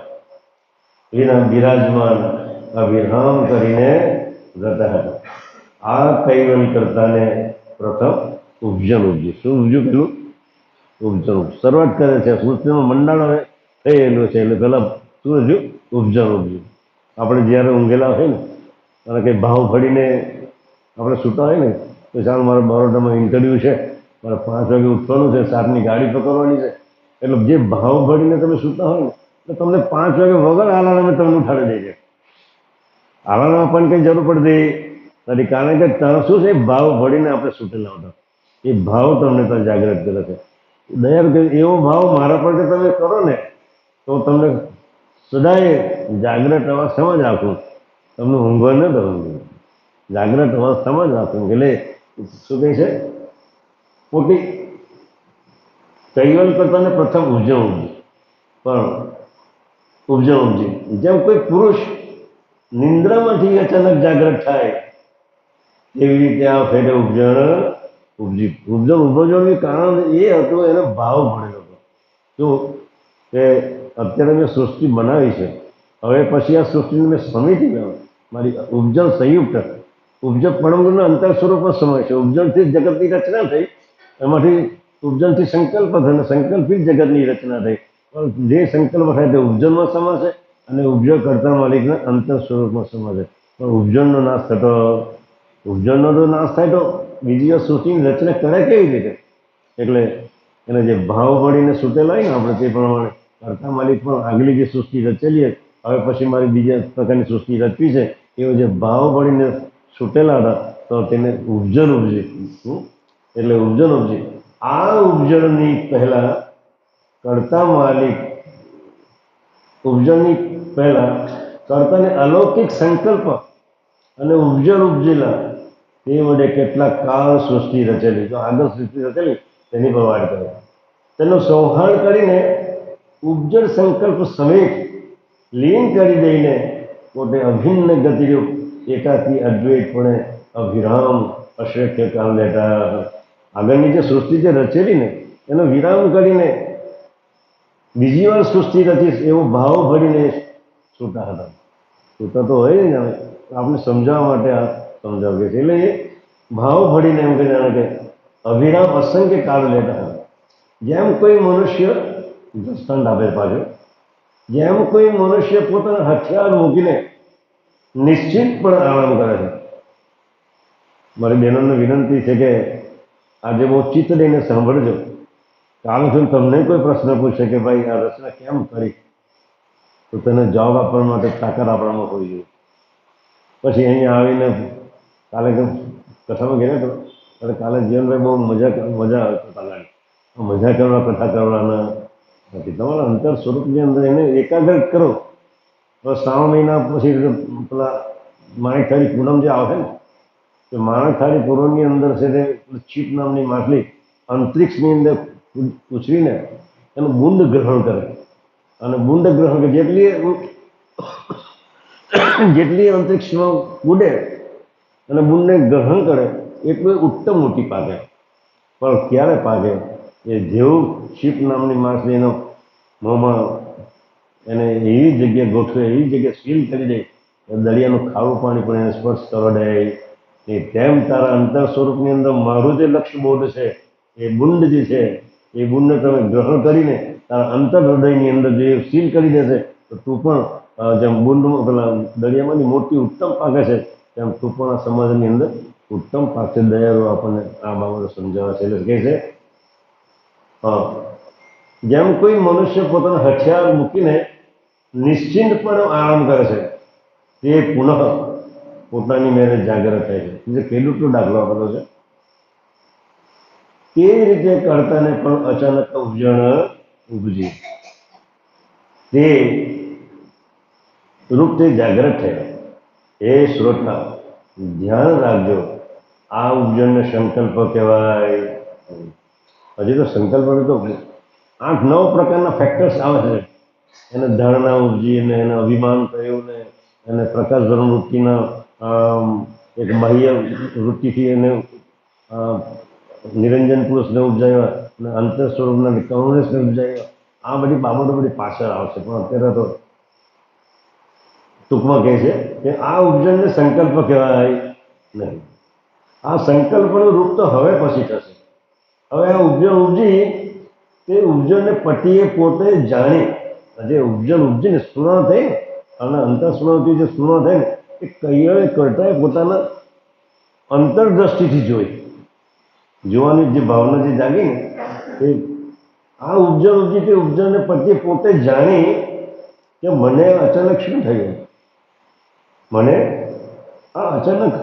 એના બિરાજમાન અવિરામ કરીને જતા હતા. આ કૈવલ કરતાને પ્રથમ ઉપજન ઉપજ્યું. શું ઉપજ્યું? પેલું ઉપજન. શરૂઆત કરે છે સૃષ્ટિમાં મંડાણ થયેલું છે, એટલે પેલા શું ઉપજ્યું? ઉપજન ઉપજ્યું. આપણે જ્યારે ઊંઘેલા હોય ને અને કંઈ ભાવ ફળીને આપણે સૂતા હોય ને, તો ચાલો મારે બરોડામાં ઇન્ટરવ્યૂ છે, મારે 5 વાગે ઉઠવાનું છે, 7ની ગાડી પકડવાની છે, એટલે જે ભાવ ફળીને તમે સૂતા હોય ને, તો તમને 5 વાગે વગર આલારામે તમને ઉઠાડી દે છે. આલારામ પણ કંઈ જરૂર પડતી નથી, કારણ કે ત્યાં શું છે? ભાવ ભળીને આપણે સૂટેલા હતા. એ ભાવ તમને ત્યાં જાગૃત કરે છે. દયા એવો ભાવ મારા પર તમે કરો ને તો તમને સદાય જાગ્રત અવસ્થામાં જ રાખું, તમને ઊંઘવા ન દઉં. જાગ્રત અવસ્થામાં જ રાખું. એટલે શું કહે છે? પોતે કૈવલ કરતાને પ્રથમ ઉપજણ ઉપજી. પણ ઉપજણ ઉપજી જેમ કોઈ પુરુષ નિંદ્રામાંથી અચાનક જાગ્રત થાય, એવી રીતે આ ફેરે ઉપજણ ઉપજી. ઉપજણ ઉપજવાનું કારણ એ હતું, એને ભાવ ભણેલો હતો. શું કે અત્યારે મેં સૃષ્ટિ બનાવી છે, હવે પછી આ સૃષ્ટિને મેં સમિતિ મારી ઉપજણ સંયુક્ત, ઉપજણ પરમગુણના અંતર સ્વરૂપમાં સમય છે. ઉપજણથી જગતની રચના થઈ, એમાંથી ઉપજણથી સંકલ્પ થાય અને સંકલ્પથી જગતની રચના થઈ. પણ જે સંકલ્પ થાય તે ઉપજનમાં સમાશે અને ઉપજણ કરતા માલિકના અંતર સ્વરૂપમાં સમાશે. પણ ઉપજણનો નાશ થતો, ઉપજણનો તો નાશ થાય તો બીજી સૃષ્ટિની રચના કરે કેવી રીતે? એટલે એને જે ભાવ ભળીને સૂટેલા હોય ને આપણે તે પ્રમાણે કર્તા માલિક પણ આગલી જે સૃષ્ટિ રચેલી હતી, હવે પછી મારી બીજા પ્રકારની સૃષ્ટિ રચવી છે, એવો જે ભાવ ભળીને સૂટેલા હતા તો તેને ઉપજન ઉપજી. એટલે ઉપજન ઉપજી. આ ઉપજનની પહેલા કર્તા માલિક ઉપજનની પહેલા કર્તાને અલૌકિક સંકલ્પ અને ઉપજન ઉપજેલા તે વડે કેટલાક કાળ સૃષ્ટિ રચેલી. તો આગળ સૃષ્ટિ રચેલી તેની પર વાત કરે. તેનો સંહાર કરીને ઉપજન સંકલ્પ સમેત લીન કરી દઈને પોતે અભિન્ન ગતિરૂપ એકાકી અદ્વૈતપણે અભિરામ અશક્ય કાળ લેતા. આગળની જે સૃષ્ટિ જે રચેલી ને એનો વિરામ કરીને બીજી વાર સૃષ્ટિ રચીશ એવો ભાવ ભરીને છૂટા હતા. છૂટા તો હોય ને, આપણે સમજાવવા માટે આ સમજાવીએ છીએ. એટલે એ ભાવ ભરીને એમ કે જાણે કે અવિરામ અસંખ્ય કાળ લેતા હતા. જેમ કોઈ મનુષ્ય દ્રષ્ટાંત આપે પાછું, જેમ કોઈ મનુષ્ય પોતાના હથિયાર મૂકીને નિશ્ચિત પણ આરામ કરે છે. મારી બહેનોને વિનંતી છે કે આજે બહુ ચિત્ત લઈને સાંભળજો. કાલ સુધી તમને કોઈ પ્રશ્ન પૂછે કે ભાઈ આ રચના કેમ કરી, તો તેને જવાબ આપવા માટે તાકાત આપણામાં હોવી જોઈએ. પછી અહીંયા આવીને કાલે કથામાં ગયા તો ત્યારે કાલે જીવનભાઈ બહુ મજા આવે કથા મજા કરવા કથા કરવાના નથી. તમારા અંતર સ્વરૂપની અંદર એને એકાગ્ર કરો. બસ 3 મહિના પછી પેલા માણેકથાળી પૂનમ જે આવે ને, તો માણેકથાળી પૂનમની અંદર છે તે છીપ નામની માછલી અંતરિક્ષની અંદર ઉછરીને એનું બુંદ ગ્રહણ કરે. અને બુંદ ગ્રહણ કે જેટલી અંતરિક્ષમાં ઉડે અને બુંદને ગ્રહણ કરે એટલું ઉત્તમ મોટી પાકે. પણ ક્યારે પાકે? એ જેવું શીપ નામની માછલી એનો મોંમાં એને એવી જગ્યાએ ગોઠવે, એવી જગ્યાએ સીલ કરી દે દરિયાનું ખારું પાણી પણ એને સ્પર્શ કરવા દે નહીં. તેમ તારા અંતર સ્વરૂપની અંદર મારું જે લક્ષ્ય બોધ છે, એ બુંદ જે છે, એ બુંદને તમે ગ્રહણ કરીને તારા અંતર હૃદયની અંદર જે સીલ કરી દેશે તો તું પણ જેમ બુંદમાં પેલા દરિયામાંથી મોટી ઉત્તમ પાકે છે તેમ તું પણ આ સમાજની અંદર ઉત્તમ પાકે. દયાળુ આપણને આ બાબતો સમજાવે છે. એટલે કહે છે જેમ કોઈ મનુષ્ય પોતાના હથિયાર મૂકીને નિશ્ચિંતપણે આરામ કરે છે, તે પુનઃ પોતાની મેરે જાગ્રત થાય છે. જે ખેડૂતનો દાખલો આપેલો છે તે જ રીતે કર્તાને પણ અચાનક ઉપજણ ઉપજી તે રૂપથી જાગ્રત થયા. એ શ્રોતા ધ્યાન રાખજો, આ ઉપજણને સંકલ્પ કહેવાય. હજી તો સંકલ્પ તો 8-9 પ્રકારના ફેક્ટર્સ આવે છે. એને ધારણા ઉપજી ને એને અભિમાન થયું ને એને પ્રકાશ ધર્મ વૃત્તિના એક બાહ્ય વૃત્તિથી એને નિરંજન પુરુષને ઉપજાવ્યા અને અંતર સ્વરૂપના કોંગ્રેસને ઉપજાવ્યા. આ બધી બાબતો બધી પાછળ આવશે, પણ અત્યારે તો ટૂંકમાં કહે છે કે આ ઉપજનને સંકલ્પ કહેવાય નહીં. આ સંકલ્પનું રૂપ તો હવે પછી થશે. હવે આ ઉપજન ઉપજી તે ઉપજનને પતિએ પોતે જાણી, જે ઉપજન ઉપજીને સ્ફુરણ થઈ અને અંતઃસ્ફુરણથી જે સ્ફુરણ થાય ને એ કૈયળે કરતાએ પોતાના અંતરદ્રષ્ટિથી જોવાની જે ભાવના જે જાગી ને એ આ ઉપજન ઉપજી તે ઉપજનને પતિએ પોતે જાણી કે મને અચાનક શું થયું, મને આ અચાનક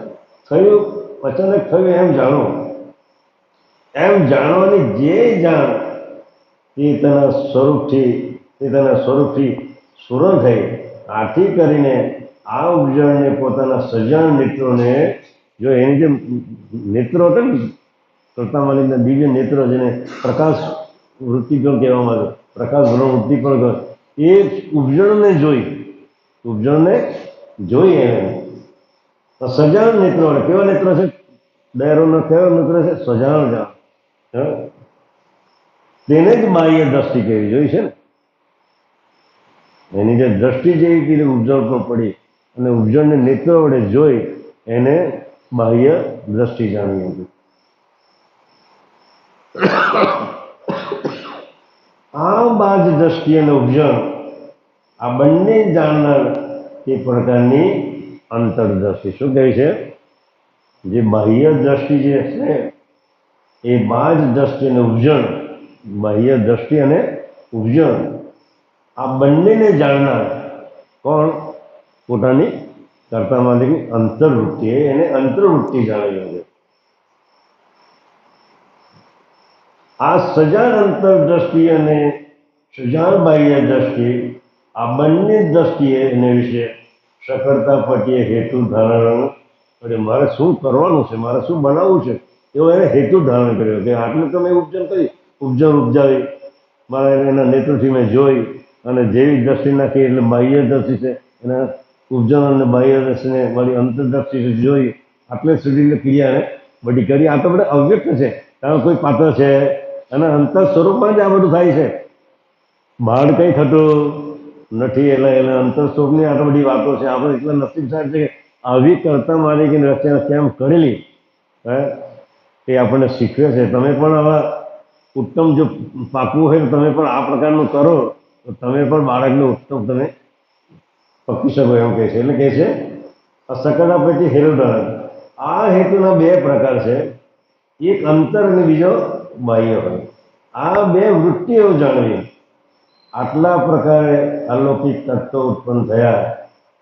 થયું એમ જાણો. એમ જાણવાની જે જાણ તે તેના સ્વરૂપથી સ્ફુરણ થઈ. આથી કરીને આ ઉપજણને પોતાના સજાણ નેત્રોને, જો એની જે નેત્રો હતા ને કર્તા માલિકના દિવ્ય નેત્રો, જેને પ્રકાશ વૃત્તિ પણ કહેવામાં આવે, પ્રકાશ ભ્રમ વૃત્તિ પણ કહે, એ ઉપજણને જોઈ એને સજાણ નેત્રો. કેવા નેત્રો છે? દયાળુનો કેવા નેત્રો છે? સજાણ જાણ. તેને જ બાહ્ય દ્રષ્ટિ કહેવી જોઈ છે ને. એની જે દ્રષ્ટિ જેવી રીતે ઉપજણ પર પડી અને ઉપજણને નેત્રો વડે જોઈ એને બાહ્ય દ્રષ્ટિ જાણવી હતી. આ બાજ દ્રષ્ટિ અને ઉપજણ આ બંને જાણનાર તે પ્રકારની અંતરદ્રષ્ટિ. શું કહે છે? જે બાહ્ય દ્રષ્ટિ જે છે એ બાજ દ્રષ્ટિ અને ઉપજણ, બાહ્ય દ્રષ્ટિ અને ઉપજણ આ બંનેને જાણનાર કોણ? પોતાની કર્તા માલિકની અંતર્વૃત્તિ, એને અંતર્વૃત્તિ જાણેલો છે. આ સજાણ અંતરદ્રષ્ટિ અને સજાણ બાહ્ય દ્રષ્ટિ આ બંને દ્રષ્ટિએ એને વિશે સકળતા પટીએ હેતુ ધારણ કરે. મારે શું કરવાનું છે, મારે શું બનાવવું છે, એવો એને હેતુ ધારણ કર્યો કે આટલું તો મેં ઉપજન કરી, ઉપજન ઉપજાવી, મારે એના નેતૃત્વથી મેં જોઈ અને જેવી દ્રષ્ટિ નાખી એટલે બાહ્ય દ્રષ્ટિ છે એના ઉપજન અને બાહ્ય દ્રષ્ટિને મારી અંતરદ્રષ્ટિ જોઈ, આટલે સુધી ક્રિયા એને બધી કરી. આ તો બધા અવ્યક્ત છે, કારણ કોઈ પાત્ર છે અને અંતર સ્વરૂપમાં જ આ બધું થાય છે, બહાર કંઈ થતું નથી. એટલે એને અંતર સ્વરૂપની આ બધી વાતો છે. આપણે એટલા નસીબ સાહેબ છે કે આવી કરતા માલિકીની રચના કેમ કરેલી એ આપણને શીખવે છે. તમે પણ આવા ઉત્તમ જો પાકવું હોય તો તમે પણ આ પ્રકારનું કરો તો તમે પણ બાળકને ઉત્તમ તમે પકવી શકો એમ કહે છે. એટલે કહે છે સકળતા પટી હેતુ ધારણ. આ હેતુના બે પ્રકાર છે, એક અંતર અને બીજો બાહ્ય હોય. આ બે વૃત્તિઓ જાણવી. આટલા પ્રકારે અલૌકિક તત્વો ઉત્પન્ન થયા,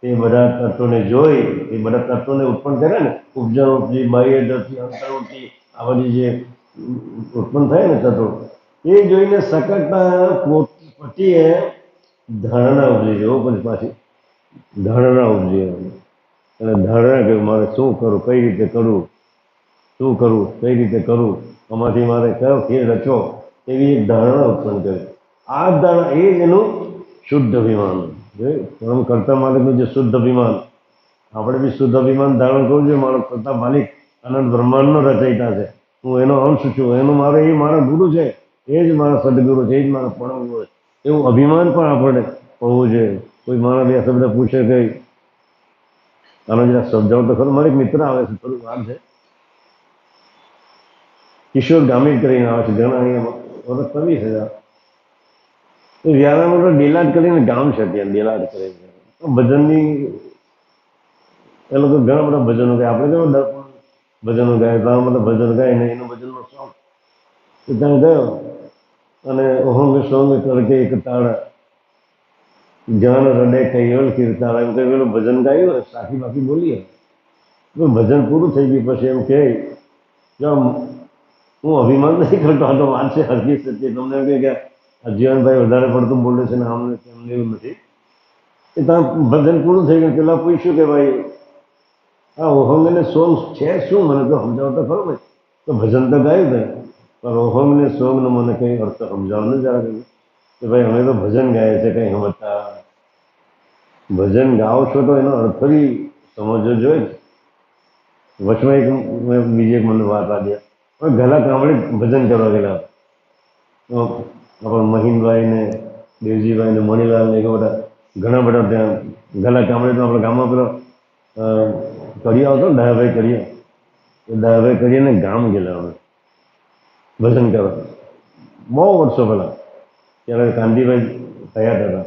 તે બધા તત્વોને જોઈ, એ બધા તત્વોને ઉત્પન્ન કર્યા ને, ઉપજણવૃત્તિ, બાહ્ય દ્રષ્ટિ, અંતર્વૃત્તિ, આ બધી જે ઉત્પન્ન થાય ને તત્વો, એ જોઈને સકળતા પટીએ ધારણા ઉપજી. એવો પછી પાછી ધારણા ઉપજી અને ધારણા કે મારે શું કરું, કઈ રીતે કરવું, શું કરવું, કઈ રીતે કરવું, આમાંથી મારે કયો ખેલ રચવો, એવી એક ધારણા ઉત્પન્ન કરી. આ ધારણા એ એનું શુદ્ધ અભિમાન, પરમ કર્તા માલિકનું જે શુદ્ધ અભિમાન. આપણે બી શુદ્ધ અભિમાન ધારણ કરવું જોઈએ. મારો કર્તા માલિક અનંત બ્રહ્માંડનો રચયિતા છે, હું એનો અંશ છું, એનો મારો એ મારા ગુરુ છે, એ જ મારા સદગુરુ છે, એ જ મારા પરમ ગુરુ છે, એવું અભિમાન પણ આપણે હોવું જોઈએ. કોઈ મારા બે શબ્દ પૂછે કે આનો જરા સમજાવો તો ખરું. મારે એક મિત્ર આવે છે, થોડું વાર છે, કિશોર ગામિત કરીને આવે છે, ઘણા અહીંયા કવિ છે. એ વ્યારામાં તો ડેલાટ કરીને ગામ છે, ત્યાં ડેલાટ કરીને ભજનની એ લોકો ઘણા બધા ભજનો ગાય. આપણે કેવું ભજનો ગાય, ઘણા બધા ભજન ગાય ને એનો ભજનનો શોખ. તો ત્યાં ગયો અને ઓહંગ સોંગ કરકે એક તાળ જાન હૃદય કૈવલ કીર્તાળ એમ કઈ પેલું ભજન ગાયું, સાખી બાકી બોલીએ. ભજન પૂરું થઈ ગયું પછી એમ કહે હું અભિમાન નથી કરતો, આ તો વાત છે હરકી સત્ય. તમને એમ કે આ જીવનભાઈ વધારે પડતું બોલે છે ને આમને તેમને એવું નથી. એ ત્યાં ભજન પૂરું થઈ ગયું, પેલા પૂછ્યું કે ભાઈ આ ઓહંગ ને સોંગ છે શું, મને તો સમજાવતા ખરો ભાઈ. તો ભજન તો ગાયું ભાઈ, પણ ઓહંગ ને સોંગ નો મને કંઈ અર્થ સમજાવવાનું જરા કહ્યું કે ભાઈ અમે તો ભજન ગાય છે, કંઈ સમજતા. ભજન ગાઓ છો તો એનો અર્થ બી સમજવો જોઈએ. વચમાં એક બીજી એક મને વાત આવી, પણ ઘણા ગામડે ભજન કરવા ગયેલા આપણે મહિનભાઈ ને દેવજીભાઈ ને મણીલાલ ને એવા બધા ઘણા બધા ત્યાં ગલા ગામડે. તો આપણા ગામમાં પેલો કરીએ આવતો ને ડાયાભાઈ કરીએ, એ ડાયાભાઈ કરીને ગામ ગયેલા અમે ભજન કરવા. બહુ વર્ષો પહેલાં, ત્યારે કાંતિભાઈ થયા હતા.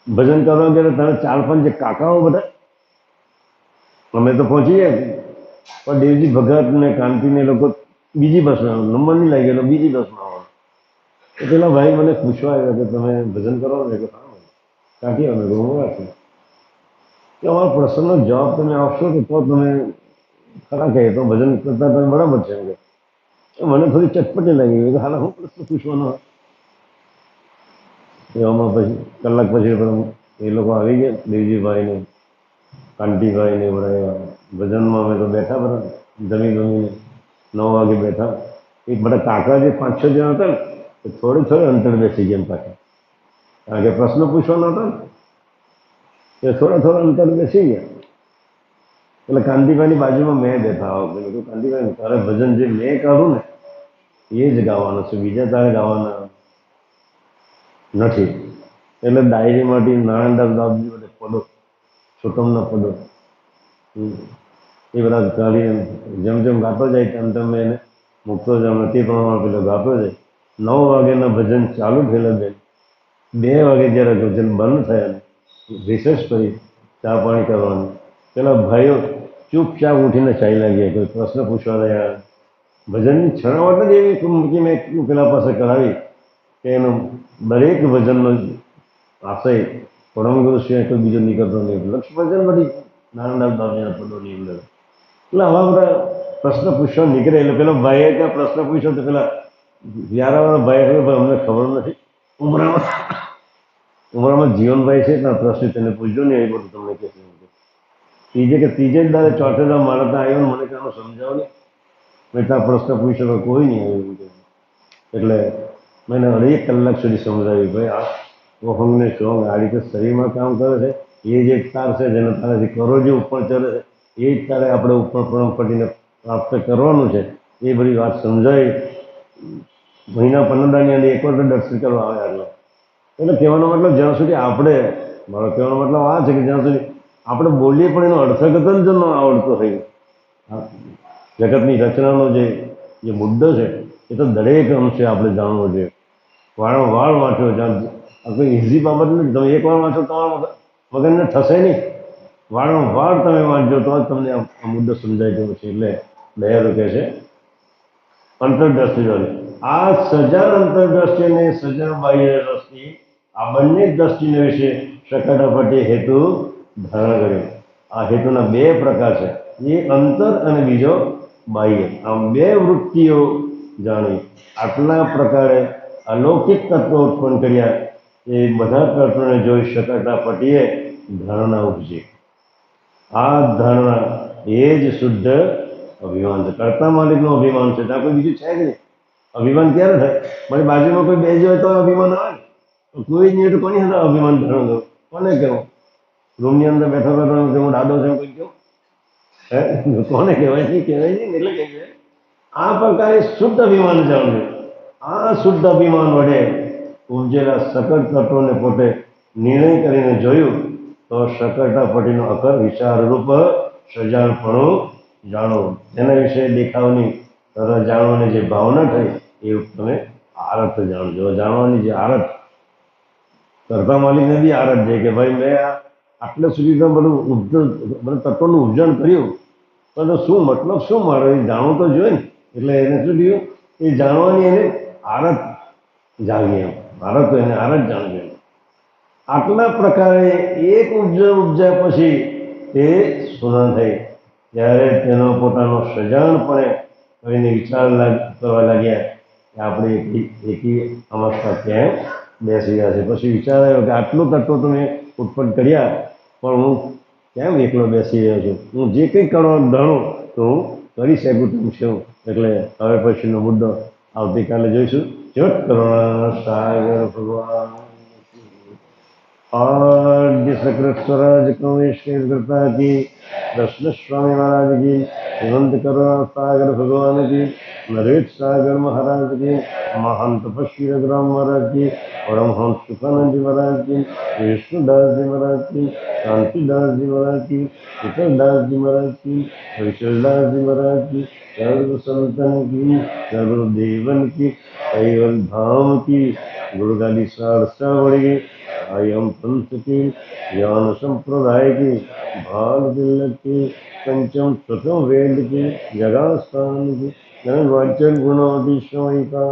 ભજન કરવા ગયા ત્યારે 4-5 જે કાકાઓ બધા, અમે તો પહોંચી ગયા, પણ દેવજી ભગત ને કાંતિને લોકો બીજી બસમાં, નંબર નહીં લાગી ગયેલો, બીજી બસમાં આવવાનું. તો પેલા ભાઈ મને પૂછવા આવ્યા કે તમે ભજન કરો ને? કે હા કાંઠી અમે રૂમ રાખીએ કે અમારા પ્રશ્નનો જવાબ તમે આપશો કે તો તમે ખરા કહીએ તો ભજન કરતા તમે બરાબર છે. કે મને થોડી ચટપટી લાગી કે હાલ હું પ્રશ્ન પૂછવાનો. એવામાં પછી કલાક પછી એ લોકો આવી ગયા, દેવજીભાઈ ને કાંતિભાઈ ને બધા ભજનમાં. અમે તો બેઠા બધા જમીને 9 વાગે બેઠા. એ બધા કાકા જે 5-6 જણા હતા ને એ થોડી અંતર બેસી ગયા પાછા, કારણ કે પ્રશ્ન પૂછવાનો હતો ને એ થોડા અંતર બેસી ગયા. એટલે કાંતિભાઈની બાજુમાં મેં બેઠા આવો પેલું કાંતિભાઈ તારે ભજન જે મેં કાઢું ને એ જ ગાવાનું છે, બીજા તારે ગાવાના નથી. એટલે ડાયરીમાંથી નારાયણદાસ બાપજી બધે પદો, સુતમના પદો એ બધા કાઢીને જેમ જેમ ગાતો જાય તેમ તેમ મેં એને મૂકતો જાઉં. તે પ્રમાણે પેલો ગાતો જાય. 9 વાગ્યાના ભજન ચાલુ થયેલા બેન, 2 વાગે જ્યારે ભજન બંધ થયા, રિસર્ચ કરી ચા પાણી કરવાનું. પેલા ભાઈઓ ચૂપચાપ ઉઠીને ચાલ્યા ગયા, કોઈ પ્રશ્ન પૂછવા રહ્યા. ભજનની છણાવટ જ એવી કે મેં પેલા પાસે કરાવી કે એનું દરેક ભજનનો આશય પરમ ગુરુ સિવાય કોઈ બીજો નીકળતો નહીં. લક્ષ ભજન બધી નાના બાબીના પદોની અંદર. એટલે આવા બધા પ્રશ્ન પૂછવા નીકળે. એટલે પેલો ભાઈએ ત્યાં પ્રશ્ન પૂછ્યો તો પેલા વ્યારાવાળા ભાઈ કહ્યું, ભાઈ અમને ખબર નથી, ઉમરામાં જીવનભાઈ છે ત્યાં પ્રશ્ન તેને પૂછજો ને, એ બધું તમને કહેશે. ત્રીજે જ દાડે ચોથે દાડે મારા ત્યાં આવ્યો, મને કાંઈ સમજાવો નહીં, મેં ત્યાં પ્રશ્ન પૂછ્યો, કોઈ નહીં આવ્યું. એટલે મેં 1.5 કલાક સુધી સમજાવ્યું, ભાઈ આ સોંગ ને સોંગ આ રીતે શરીરમાં કામ કરે છે. એ જ એક તાર છે જેને તારાથી કરો જે ઉપર ચડે છે, એ જ તારે આપણે ઉપર પરમ પટીને પ્રાપ્ત કરવાનું છે. એ બધી વાત સમજાવી. મહિના 15 દાડાની અંદર એક વાર દર્શન કરવા આવે. એટલે કહેવાનો મતલબ જ્યાં સુધી આપણે, મારો કહેવાનો મતલબ આ છે કે જ્યાં સુધી આપણે બોલીએ પણ એનો અર્થઘટન જ ન આવડતો હોય. જગતની રચનાનો જે મુદ્દો છે એ તો દરેક અંશે આપણે જાણવો જોઈએ. વારંવાર વાંચો, આ કોઈ ઇઝી બાબત નથી. તમે એકવાર વાંચો તમારા મગજને થશે નહીં. વારંવાર તમે વાંચજો તો જ તમને આ મુદ્દો સમજાય ગયો છે. એટલે દયાળુ કહે છે અંતરદ્રષ્ટિ વાળી આ સજાન અંતરદ્રષ્ટિ અને સજાન બાહ્ય દ્રષ્ટિ, આ બંને દ્રષ્ટિને વિશે શકટાપટ્ટીએ હેતુ ધારણ કર્યો. આ હેતુના 2 પ્રકાર છે, એક અંતર અને બીજો બાહ્ય. આમ 2 વૃત્તિઓ જાણવી. આટલા પ્રકારે અલૌકિક તત્વો ઉત્પન્ન કર્યા. એ બધા તત્વોને જોઈ શકટાપટ્ટીએ ધારણા ઉપજી. આ ધારણા એ જ શુદ્ધ અભિમાન છે. કર્તા માલિકનું અભિમાન છે, ત્યાં કોઈ બીજું છે જ નહીં. અભિમાન ક્યારે થાય? મારી બાજુમાં કોઈ બેસી હોય તો અભિમાન આવે ને. કોઈ નહીં તો કોની સાથે અભિમાન ધારણ કરું? કોને કહેવું? રૂમની અંદર બેઠો બેઠો કે હું દાદો છું કોઈ કહું? હે, કોને કહેવાય? નહીં કહેવાય નહીં. એટલે કહેવાય આ પ્રકારે શુદ્ધ અભિમાન જાણવું. આ શુદ્ધ અભિમાન વડે ઉપજેલા સકળ તત્વોને પોતે નિર્ણય કરીને જોયું તો શકટાપટ્ટીનો અકર વિચારરૂપ સજાણપણું જાણો. તેના વિશે દેખાવની તરફ જાણવાની જે ભાવના થઈ એ તમે આરત જાણજો. જાણવાની જે આરત, કરતા માલિકને બી આરત છે કે ભાઈ મેં આટલે સુધી તો બધું તત્વોનું ઉપજન કર્યું, તો શું મતલબ શું મારો એ જાણવું તો જોઈએ ને. એટલે એને શું થયું? એ જાણવાની એને આરત જાગી. એમ આરત તો એને આરત જાણવી. આટલા પ્રકારે એક ઉપજ્યા પછી તે સુના થઈ. ત્યારે તેનો પોતાનો સજાણપણે કરીને વિચાર કરવા લાગ્યા કે આપણે એકી અવસ્થા ક્યાં બેસી ગયા છે. પછી વિચાર આવ્યો કે આટલું તત્વ તો મેં ઉત્પન્ન કર્યા, પણ હું કેમ એકલો બેસી રહ્યો છું? હું જે કંઈ કરવા જાણું તો હું કરી શકું તેમ છું. એટલે હવે પછીનો મુદ્દો આવતીકાલે જોઈશું. જટ કરુણા સાગર ભગવાન आद्य सकृत स्वराज कमेश करता की, कृष्ण स्वामी महाराज की, हेमंत करुणा सागर भगवान की, नरेश सागर महाराज की, महान तपस्वी रघुराम महाराज की, परमहंस सुखानंद जी महाराज की, विष्णुदास जी महाराज की, शांतिदास जी महाराज की, शीतलदास जी महाराज की, हरिशलदास जी महाराज की, सर्व संतन की, सर्वदेवन की, कैवल धाम की, गुरुगाली सारसावड़ी की, आयम पंथ की, ज्ञान संप्रदाय की, भाल तिलक की, पंचम प्रथम वेद की, जगास्थान की, धन वाचन गुणाधिशय का